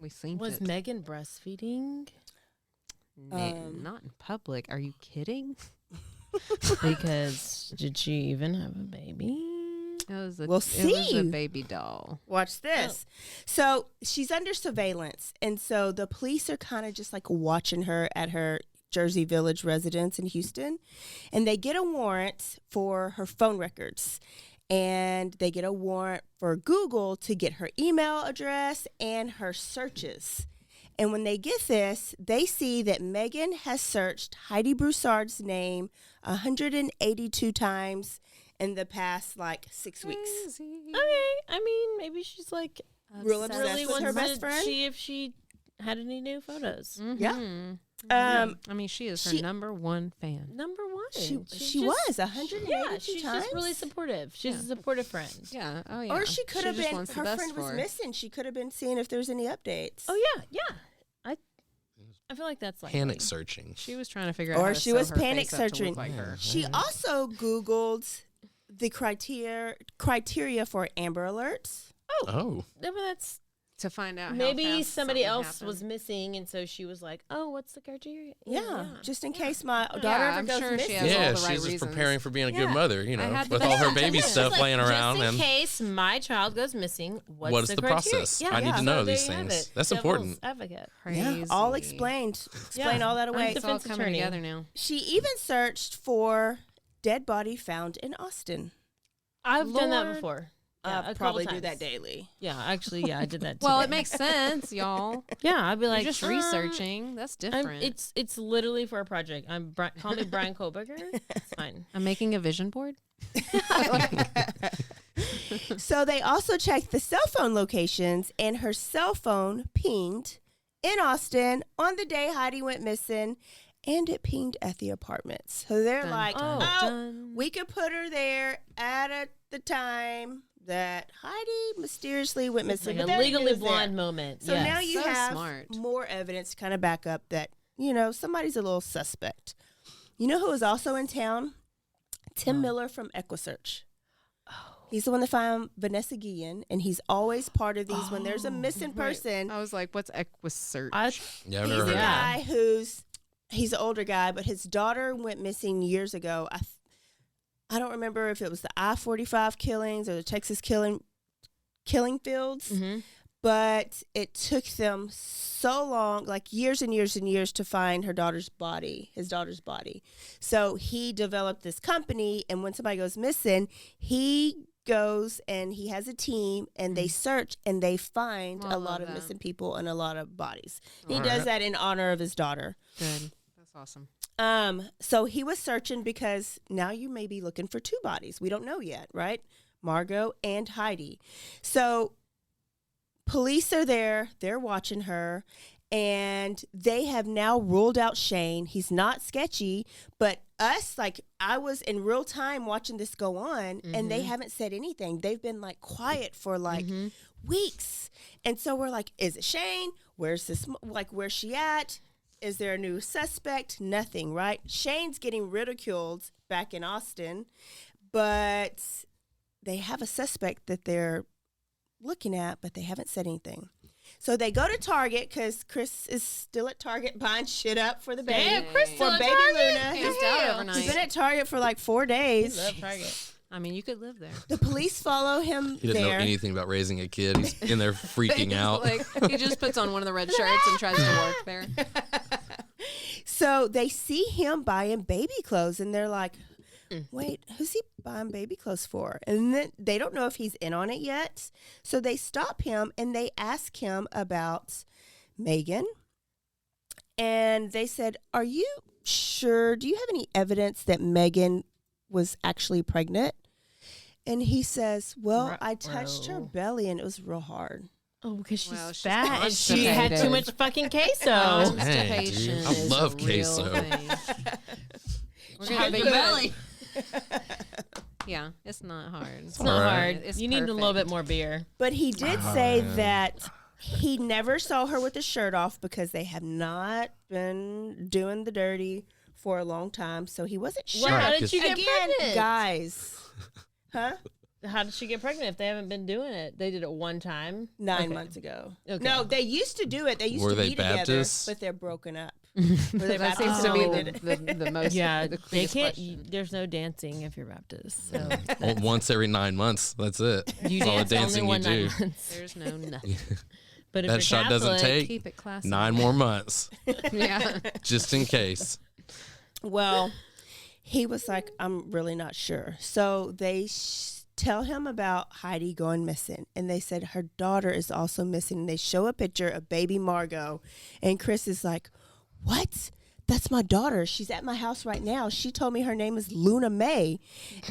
seen Was it. Magen breastfeeding? Not in public. Are you kidding? Because did she even have a baby? We'll see. It was a baby doll. Watch this. So she's under surveillance, and so the police are kind of just like watching her at her Jersey Village residence in Houston, and they get a warrant for her phone records, and they get a warrant for Google to get her email address and her searches. And when they get this, they see that Magen has searched Heidi Broussard's name 182 times in the past, 6 weeks. Okay. I mean, maybe she's like Real obsessed really with her wants best to friend? see if she had any new photos. Yeah. I mean, she is her number one fan. Number one. She She's was just- 182 yeah, she's times. just really supportive. She's a supportive friend. Yeah. Oh, yeah. Or she could have just been, wants the her best friend was for her. missing. She could have been seeing if there's any updates. Oh yeah. I feel like that's like Panic searching. She was trying to figure out how Or to she sew was her panic face up to look searching. like her. She also Googled the criteria for Amber Alerts. Oh. Yeah, but that's to find out. maybe how fast somebody something else happened. was missing, and so she was like, "Oh, what's the criteria?" Yeah, just in case my daughter Yeah, ever I'm goes sure she missing. has all Yeah, the she's right just reasons. preparing for being a good Yeah. mother, I had with the all her best baby idea. stuff laying around. Just in And case my child goes missing, what's the criteria? process? Yeah, I need to so know there these you have things. it. That's Devil's important. Advocate. Yeah, all explained. Explain Yeah. all that away. It's all Defense coming attorney. together now. She even searched for dead body found in Austin. I've done that Lord. before. I Yeah, a couple probably do times. that daily. Yeah, actually, I did that. Well, today. it makes sense, y'all. Yeah, I'd be like, You're just researching. That's different. It's literally for a project. Call me Brian Kohlberger. It's fine. I'm making a vision board. So they also checked the cell phone locations, and her cell phone pinged in Austin on the day Heidi went missing, and it pinged at the apartments. So they're like, we could put her there at the time that Heidi mysteriously went missing. Like But a there legally it is there. blonde moment. So Yes. now you So have smart. more evidence to kind of back up that, somebody's a little suspect. You know who was also in town? Tim Miller from EquiSearch. He's the one that found Vanessa Guillen, and he's always part of these when there's a missing person. I was like, what's EquiSearch? Yeah, I've He's never a heard guy he's an older guy, but his daughter went missing years ago. I don't remember if it was the I-45 killings or the Texas killing fields, but it took them so long, like years and years and years, to find his daughter's body. So he developed this company, and when somebody goes missing, he goes and he has a team, and they search and they find a lot of missing people and a lot of bodies. He does that in honor of his daughter. Good. That's awesome. So he was searching because now you may be looking for 2 bodies. We don't know yet, right? Margo and Heidi. So police are there. They're watching her. And they have now ruled out Shane. He's not sketchy, but us, like, I was in real time watching this go on, and they haven't said anything. They've been, like, quiet for, like, weeks. And so we're like, is it Shane? Where's this, like, where's she at? Is there a new suspect? Nothing, right? Shane's getting ridiculed back in Austin, but they have a suspect that they're looking at, but they haven't said anything. So they go to Target because Chris is still at Target buying shit up for the baby. Damn, Chris still for at baby Target? Luna. He's out overnight. He's been at Target for like 4 days. I love Target. I mean, you could live there. The police follow him He doesn't there. know anything about raising a kid. He's in there freaking out. Like, he just puts on one of the red shirts and tries to work there. So they see him buying baby clothes, and they're like, wait, who's he buying baby clothes for? And then they don't know if he's in on it yet. So they stop him, and they ask him about Magen. And they said, are you sure? Do you have any evidence that Magen was actually pregnant? And he says, well, I touched her belly, and it was real hard. Oh, because she's Well, she's fat and she had too much fucking queso. Constipation I is love a real queso. thing. We're She gonna had be the belly. Yeah, it's not hard. It's not hard. It's you need a little perfect. bit more beer. But he did say that he never saw her with the shirt off because they have not been doing the dirty for a long time. So he wasn't sure. Well, how did she get pregnant? Guys. Huh? How did she get pregnant if they haven't been doing it? They did it one time? 9 months ago. Okay. No, they used to do it. They used Were to they be together, Baptists? but they're broken up. That seems to be the most. Yeah, the they cleanest can't. question. There's no dancing if you're Baptist. So Well, once every 9 months. That's it. you That's all the dance dancing only you one do. 9 months. There's no nothing. But if That you're shot doesn't Catholic, take Keep it classy. 9 more months, Yeah. just in case. Well, he was like, I'm really not sure. So they tell him about Heidi going missing. And they said her daughter is also missing. And they show a picture of baby Margo. And Chris is like, what? That's my daughter. She's at my house right now. She told me her name is Luna May.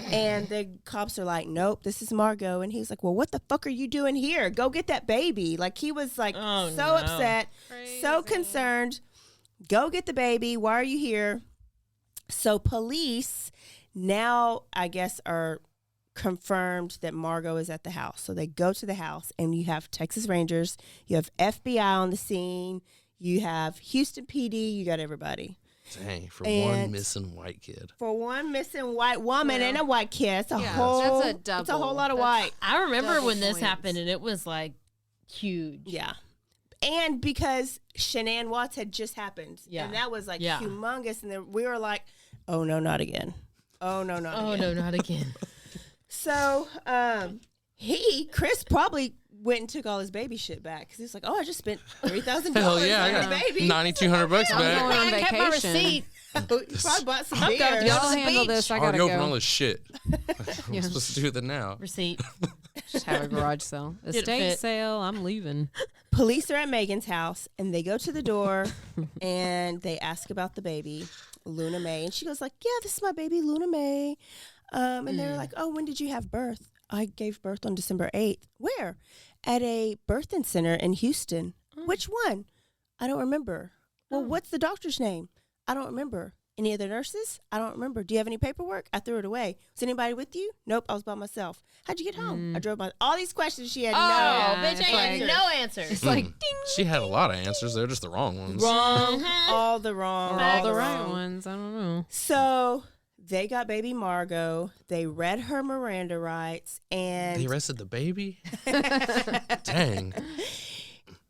And the cops are like, nope, this is Margo. And he's like, well, what the fuck are you doing here? Go get that baby. Like, he was like so upset, so concerned. Go get the baby. Why are you here? So police now, I guess, are confirmed that Margo is at the house. So they go to the house, and you have Texas Rangers, you have FBI on the scene, you have Houston PD, you got everybody. Dang, for And one missing white kid. For one missing white woman and a white kid, it's a Yeah, whole, that's a double. it's a whole lot of white. I remember Double when this points. happened, and it was like huge. Yeah. And because Shanann Watts had just happened. Yeah. And that was like Yeah. humongous. And then we were like, oh, no, not again. Oh, no, not Oh again. no, not again. So Chris probably went and took all his baby shit back because he's like, oh, I just spent $3,000 Hell yeah, I on got the baby. $9,200 I'm going back. on I kept my vacation. receipt. He probably bought some I'm going beer. to go to Y'all the handle beach. this. I Already gotta open all go. this shit. I'm supposed to do with it now. Receipt. Just have a garage sale. Estate fit. sale. I'm leaving. Police are at Megan's house, and they go to the door, and they ask about the baby, Luna May. And she goes like, yeah, this is my baby, Luna May. And they're like, oh, when did you have birth? I gave birth on December 8th. Where? At a birthing center in Houston. Which one? I don't remember. Well, what's the doctor's name? I don't remember. Any of the nurses? I don't remember. Do you have any paperwork? I threw it away. Was anybody with you? Nope, I was by myself. How'd you get home? I drove by. All these questions she had Bitch, it's I like- had no answers. It's like ding. She had a lot of answers. They're just the wrong ones. Wrong. All the wrong. Or all the wrong. right ones. I don't know. So they got baby Margo. They read her Miranda rights, and They arrested the baby? Dang.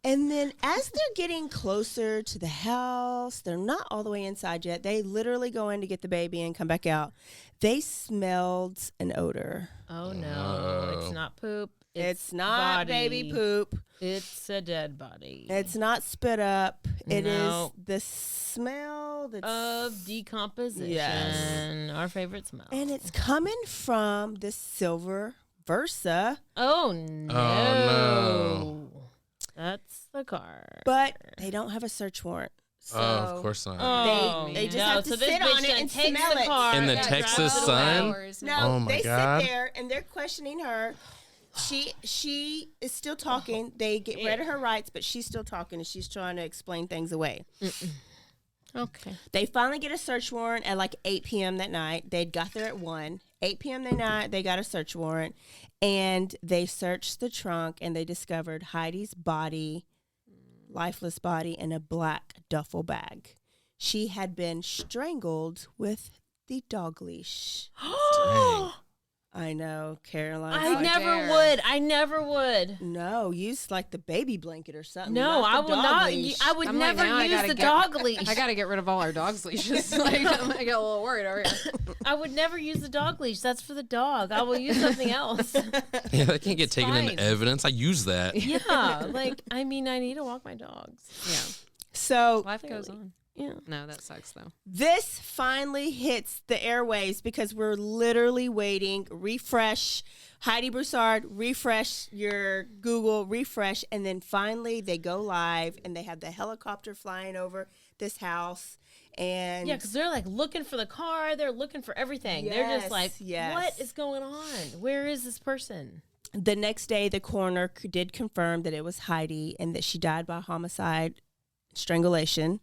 and then as they're getting closer to the house, they're not all the way inside yet. They literally go in to get the baby and come back out. They smelled an odor. Oh no, it's not poop. It's not body. baby poop. It's a dead body. It's not spit up. It is No. the smell that's Of decomposition. Yes. Our favorite smell. and it's coming from the silver Versa. Oh no. Oh, That's the car. But they don't have a search warrant. So of course not. They just have to sit on it and smell it. In the Texas sun? No, Oh my they God. sit there and they're questioning her. She is still talking. They get rid of her rights, but she's still talking and she's trying to explain things away. Okay. They finally get a search warrant at like 8 p.m. that night. They'd got there at 1. 8 p.m. that night, they got a search warrant, and they searched the trunk, and they discovered Heidi's body, lifeless body, in a black duffel bag. She had been strangled with the dog leash. Dang. I know, Caroline. I never would. No, use like the baby blanket or something. No, I will not. I would never use the dog leash. I got to get rid of all our dogs' leashes. Like, I get a little worried over here. I would never use the dog leash. That's for the dog. I will use something else. Yeah, that can't get taken into evidence. I use that. Yeah, like, I mean, I need to walk my dogs. Yeah. So life goes on. Yeah. No, that sucks though. This finally hits the airwaves because we're literally waiting. Refresh, Heidi Broussard, refresh your Google, refresh, and then finally they go live and they have the helicopter flying over this house. And yeah, because they're like looking for the car. They're looking for everything. They're just like, what is going on? Where is this person? The next day, the coroner did confirm that it was Heidi and that she died by homicide, strangulation.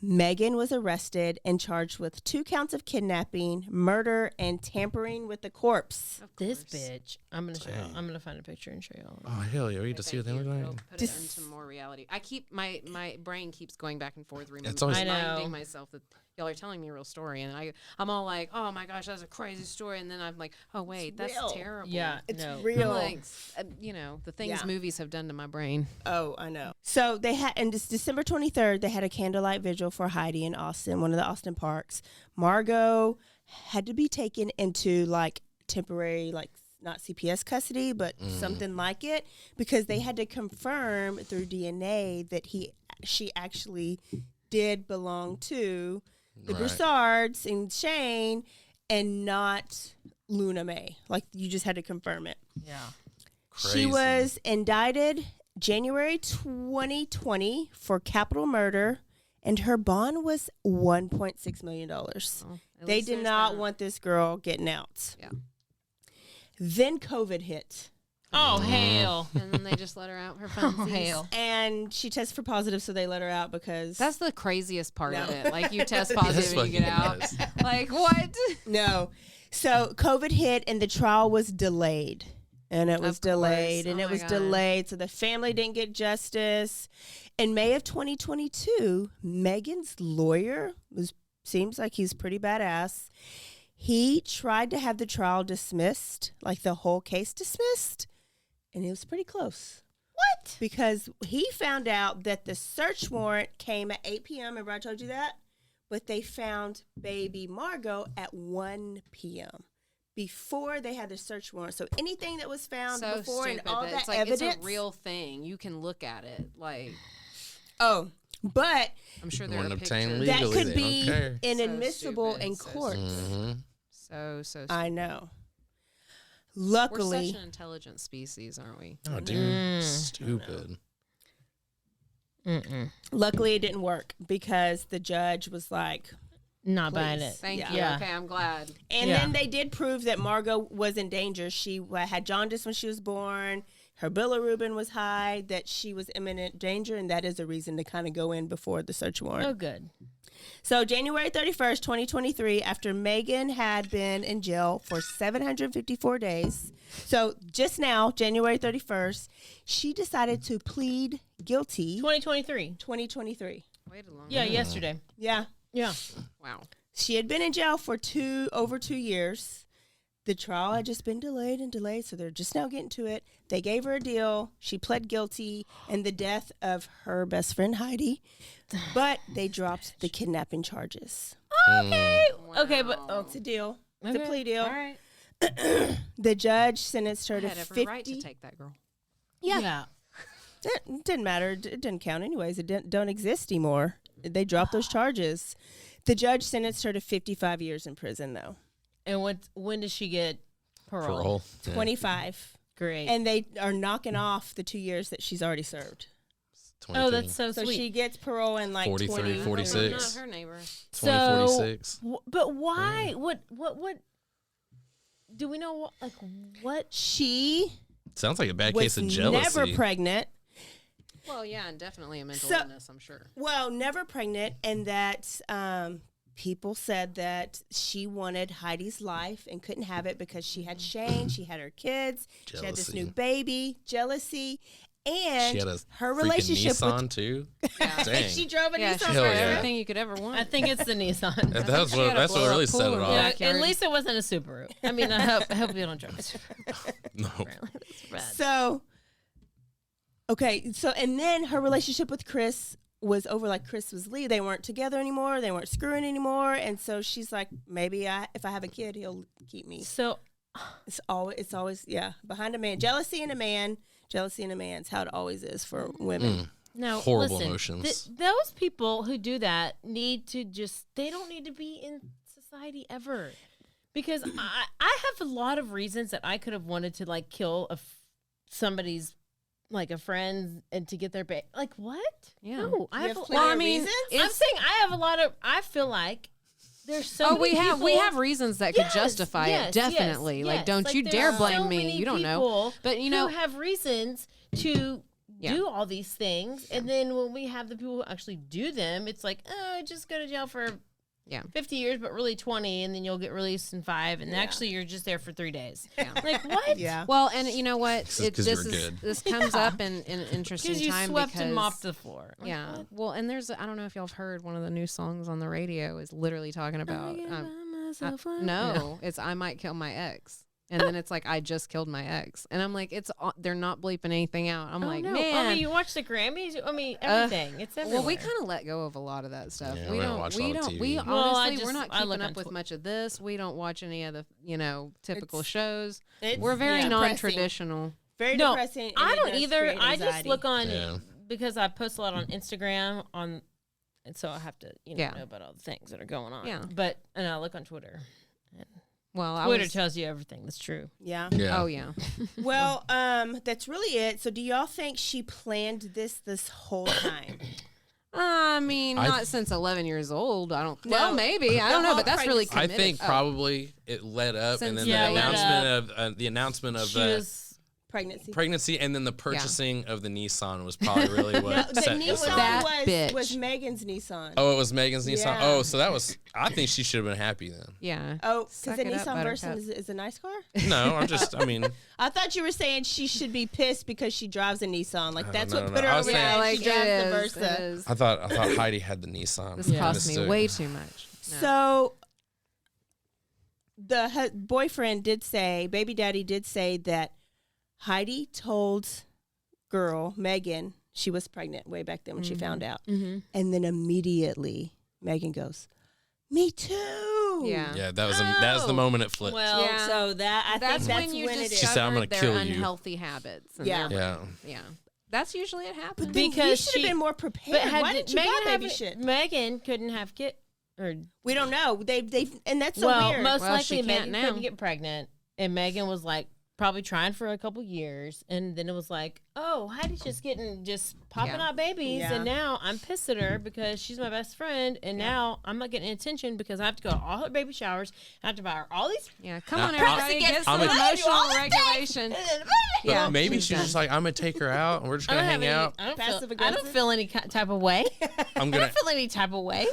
Magen was arrested and charged with 2 counts of kidnapping, murder, and tampering with the corpse. This bitch. I'm gonna show. I'm gonna find a picture and show y'all. Oh hell yeah! We get to see what they look like. Put it into more reality. I keep my brain keeps going back and forth, It's always- reminding myself that y'all are telling me a real story, and I'm all like, oh my gosh, that's a crazy story, and then I'm like, oh wait, that's real. terrible. Yeah, It's no. real. Like, the things movies have done to my brain. Oh, I know. So they had, and this December 23rd, they had a candlelight vigil for Heidi in Austin, one of the Austin parks. Margo had to be taken into like temporary, like not CPS custody, but something like it, because they had to confirm through DNA that she actually did belong to the Broussards and Shane and not Luna May. Like, you just had to confirm it. Yeah. She was indicted January 2020 for capital murder, and her bond was $1.6 million. They did not want this girl getting out. Yeah. Then COVID hit. Oh, hell. And then they just let her out. Her funsies. Hell. And she tested for positive, so they let her out because... That's the craziest part of it. Like, you test positive and you get out. Like, what? No. So COVID hit and the trial was delayed. And it was delayed. And it was delayed. So the family didn't get justice. In May of 2022, Megan's lawyer seems like he's pretty badass. He tried to have the trial dismissed, like the whole case dismissed. And it was pretty close. What? Because he found out that the search warrant came at 8 p.m. Remember I told you that? But they found baby Margo at 1 p.m. before they had the search warrant. So anything that was found before stupid, and all but that it's like, evidence. It's a real thing. You can look at it. Like, oh, but I'm sure there are obtain pictures. that legally, could be inadmissible stupid, in court. So stupid. I know. We're Luckily, such an intelligent species, aren't we? Oh, dude, stupid. luckily it didn't work because the judge was like, not buying it. Thank you. Yeah. Okay, I'm glad. and then they did prove that Margo was in danger. She had jaundice when she was born. Her bilirubin was high, that she was imminent danger, and that is a reason to kind of go in before the search warrant. Oh, good. So January 31st, 2023, after Magen had been in jail for 754 days, so just now, January 31st, she decided to plead guilty. 2023. 2023. Wait a long Yeah, yesterday. Yeah. Yeah. Wow. She had been in jail for over 2 years. The trial had just been delayed and delayed, so they're just now getting to it. They gave her a deal. She pled guilty in the death of her best friend, Heidi, but they dropped the kidnapping charges. Okay. Wow. Okay, but It's a deal. It's okay. a plea deal. All right. The judge sentenced her I to had every 50. right to take that girl. Yeah. It didn't matter. It didn't count anyways. It don't exist anymore. They dropped those charges. The judge sentenced her to 55 years in prison, though. And when does she get parole? 25. Great. And they are knocking off the 2 years that she's already served. Oh, that's so So sweet. she gets parole in like 43, 20. 46. Not her neighbor. 2046. But why? What? Do we know what? She Sounds like a bad was case of jealousy. never pregnant. Well, yeah, and definitely a mental illness, I'm sure. Well, never pregnant, and that people said that she wanted Heidi's life and couldn't have it because she had Shane, she had her kids, she had this new baby, jealousy, and She had a her freaking relationship Nissan with too. Yeah. Dang. she drove a Yeah, Nissan. she's Hell got yeah. everything you could ever want. I think it's the Nissan. That's what really set it off. Yeah, at least it wasn't a Subaru. I mean, I hope you don't drive a Subaru. No. That's rad. So, okay, so and then her relationship with Chris was over. Like Chris was leaving, they weren't together anymore. They weren't screwing anymore, and so she's like, maybe if I have a kid, he'll keep me. So it's always behind a man, jealousy in a man. Jealousy in a man's how it always is for women. No, horrible listen, emotions. Those people who do that need to they don't need to be in society ever. Because I have a lot of reasons that I could have wanted to like kill somebody's like a friend and to get their baby. Like what? Yeah. No, I have plenty of reasons? I'm saying I have a lot of. I feel like there's so many we people- have reasons that could justify it, definitely. Like, don't you dare blame me. You don't know. But you know, who have reasons to do all these things, and then when we have the people who actually do them, it's like, oh, just go to jail for 50 years, but really 20, and then you'll get released in 5, and actually you're just there for 3 days. Yeah. Like what? Yeah. Well, and you know what? This This comes up in an interesting Because you time swept because and mopped the floor. Like, yeah. what? Well, and I don't know if y'all have heard one of the new songs on the radio is literally talking about. No, it's I might kill my ex. And then it's like, I just killed my ex. And I'm like, they're not bleeping anything out. I'm like, no. man. I mean, you watch the Grammys. I mean, everything. It's everywhere. Well, we kind of let go of a lot of that stuff. Yeah, we we don't don't. watch a We lot of don't. TV. We Well, honestly, we're not I look keeping on up with Twi- much of this. We don't watch any of the, typical shows. It's We're very depressing. non-traditional. Very No, depressing. and I it don't does either. create I just anxiety. look on Yeah. because I post a lot on Instagram and so I have to know about all the things that are going on. Yeah. And I look on Twitter. Well, Twitter tells you everything that's true. Yeah. Oh yeah. Well, that's really it. So, do y'all think she planned this whole time? I mean, not since 11 years old. I don't. Well, maybe I don't know, but that's really I committed. think probably it led up, and then Since- the announcement of She was pregnancy, and then the purchasing of the Nissan was probably really what the set this Nissan up. was Megan's Nissan. Oh, it was Megan's Nissan. Yeah. Oh, so that was. I think she should have been happy then. Yeah. Oh, because Suck the it up, Nissan Buttercup. Versa is a nice car. No, I mean. I thought you were saying she should be pissed because she drives a Nissan. Like that's what put her I over was saying- there. like, She drives it the is, Versa. it is. I thought Heidi had the Nissan. This cost me Mistook. way too much. No. So the boyfriend did say, baby daddy did say that Heidi told girl Megan she was pregnant way back then when she found out, and then immediately Megan goes, "Me too." Yeah, that was the moment it flipped. Well, so that's think that's when you when it is. She said, "I'm gonna their kill you." unhealthy habits. And Yeah. their- yeah. That's usually it happens. But then you Because should have she- been more prepared. Why didn't you buy baby shit? Megan couldn't have or We don't know. They and that's so well, weird. most Well, likely she can't Megan now. couldn't get pregnant, and Megan was like probably trying for a couple years, and then it was like, oh, Heidi's just popping Yeah. out babies, Yeah. and now I'm pissed at her because she's my best friend, and now I'm not getting attention because I have to go to all her baby showers, I have to buy her all these. Yeah, come Now, on, everybody, get some emotional regulation. But Yeah, maybe she's she's just like, I'm gonna take her out, and we're just I gonna don't have hang any. out. I don't feel any type of way. I'm I gonna don't feel any type of way.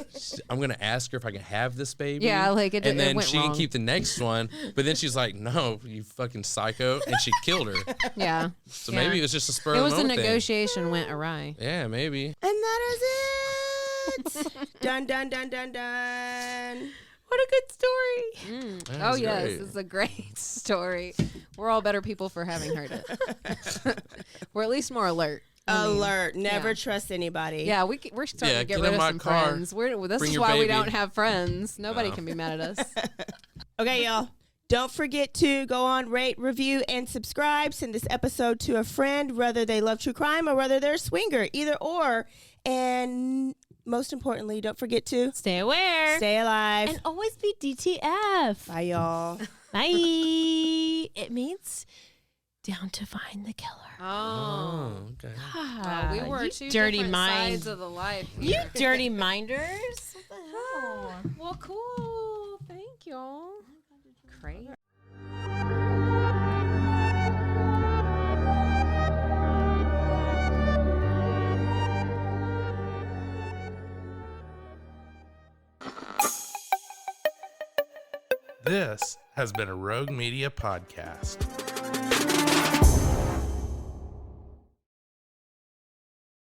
I'm gonna ask her if I can have this baby. Yeah, like, it and then went she wrong. can keep the next one. But then she's like, "No, you fucking psycho," and she killed her. Yeah. So maybe it was just a spur It of was the a moment thing. negotiation went awry. Yeah, maybe. And that is it. Dun dun dun dun dun. What a good story. That Oh was yes, great. it's a great story. We're all better people for having heard it. We're at least more alert. Alert. Never trust anybody. Yeah, we're starting Yeah, to get get rid in of my some car. friends. This Bring is your why we baby. don't have friends. Nobody No. can be mad at us. Okay, y'all. Don't forget to go on, rate, review, and subscribe. Send this episode to a friend, whether they love true crime or whether they're a swinger, either or. And most importantly, don't forget to Stay aware. stay alive. And always be DTF. Bye, y'all. Bye. It means down to find the killer. Oh, okay. Well, we were you two dirty different mind. sides of the life. You here. dirty minders. What the hell? Well, cool. Thank y'all. Crazy. This has been a Rogue Media podcast.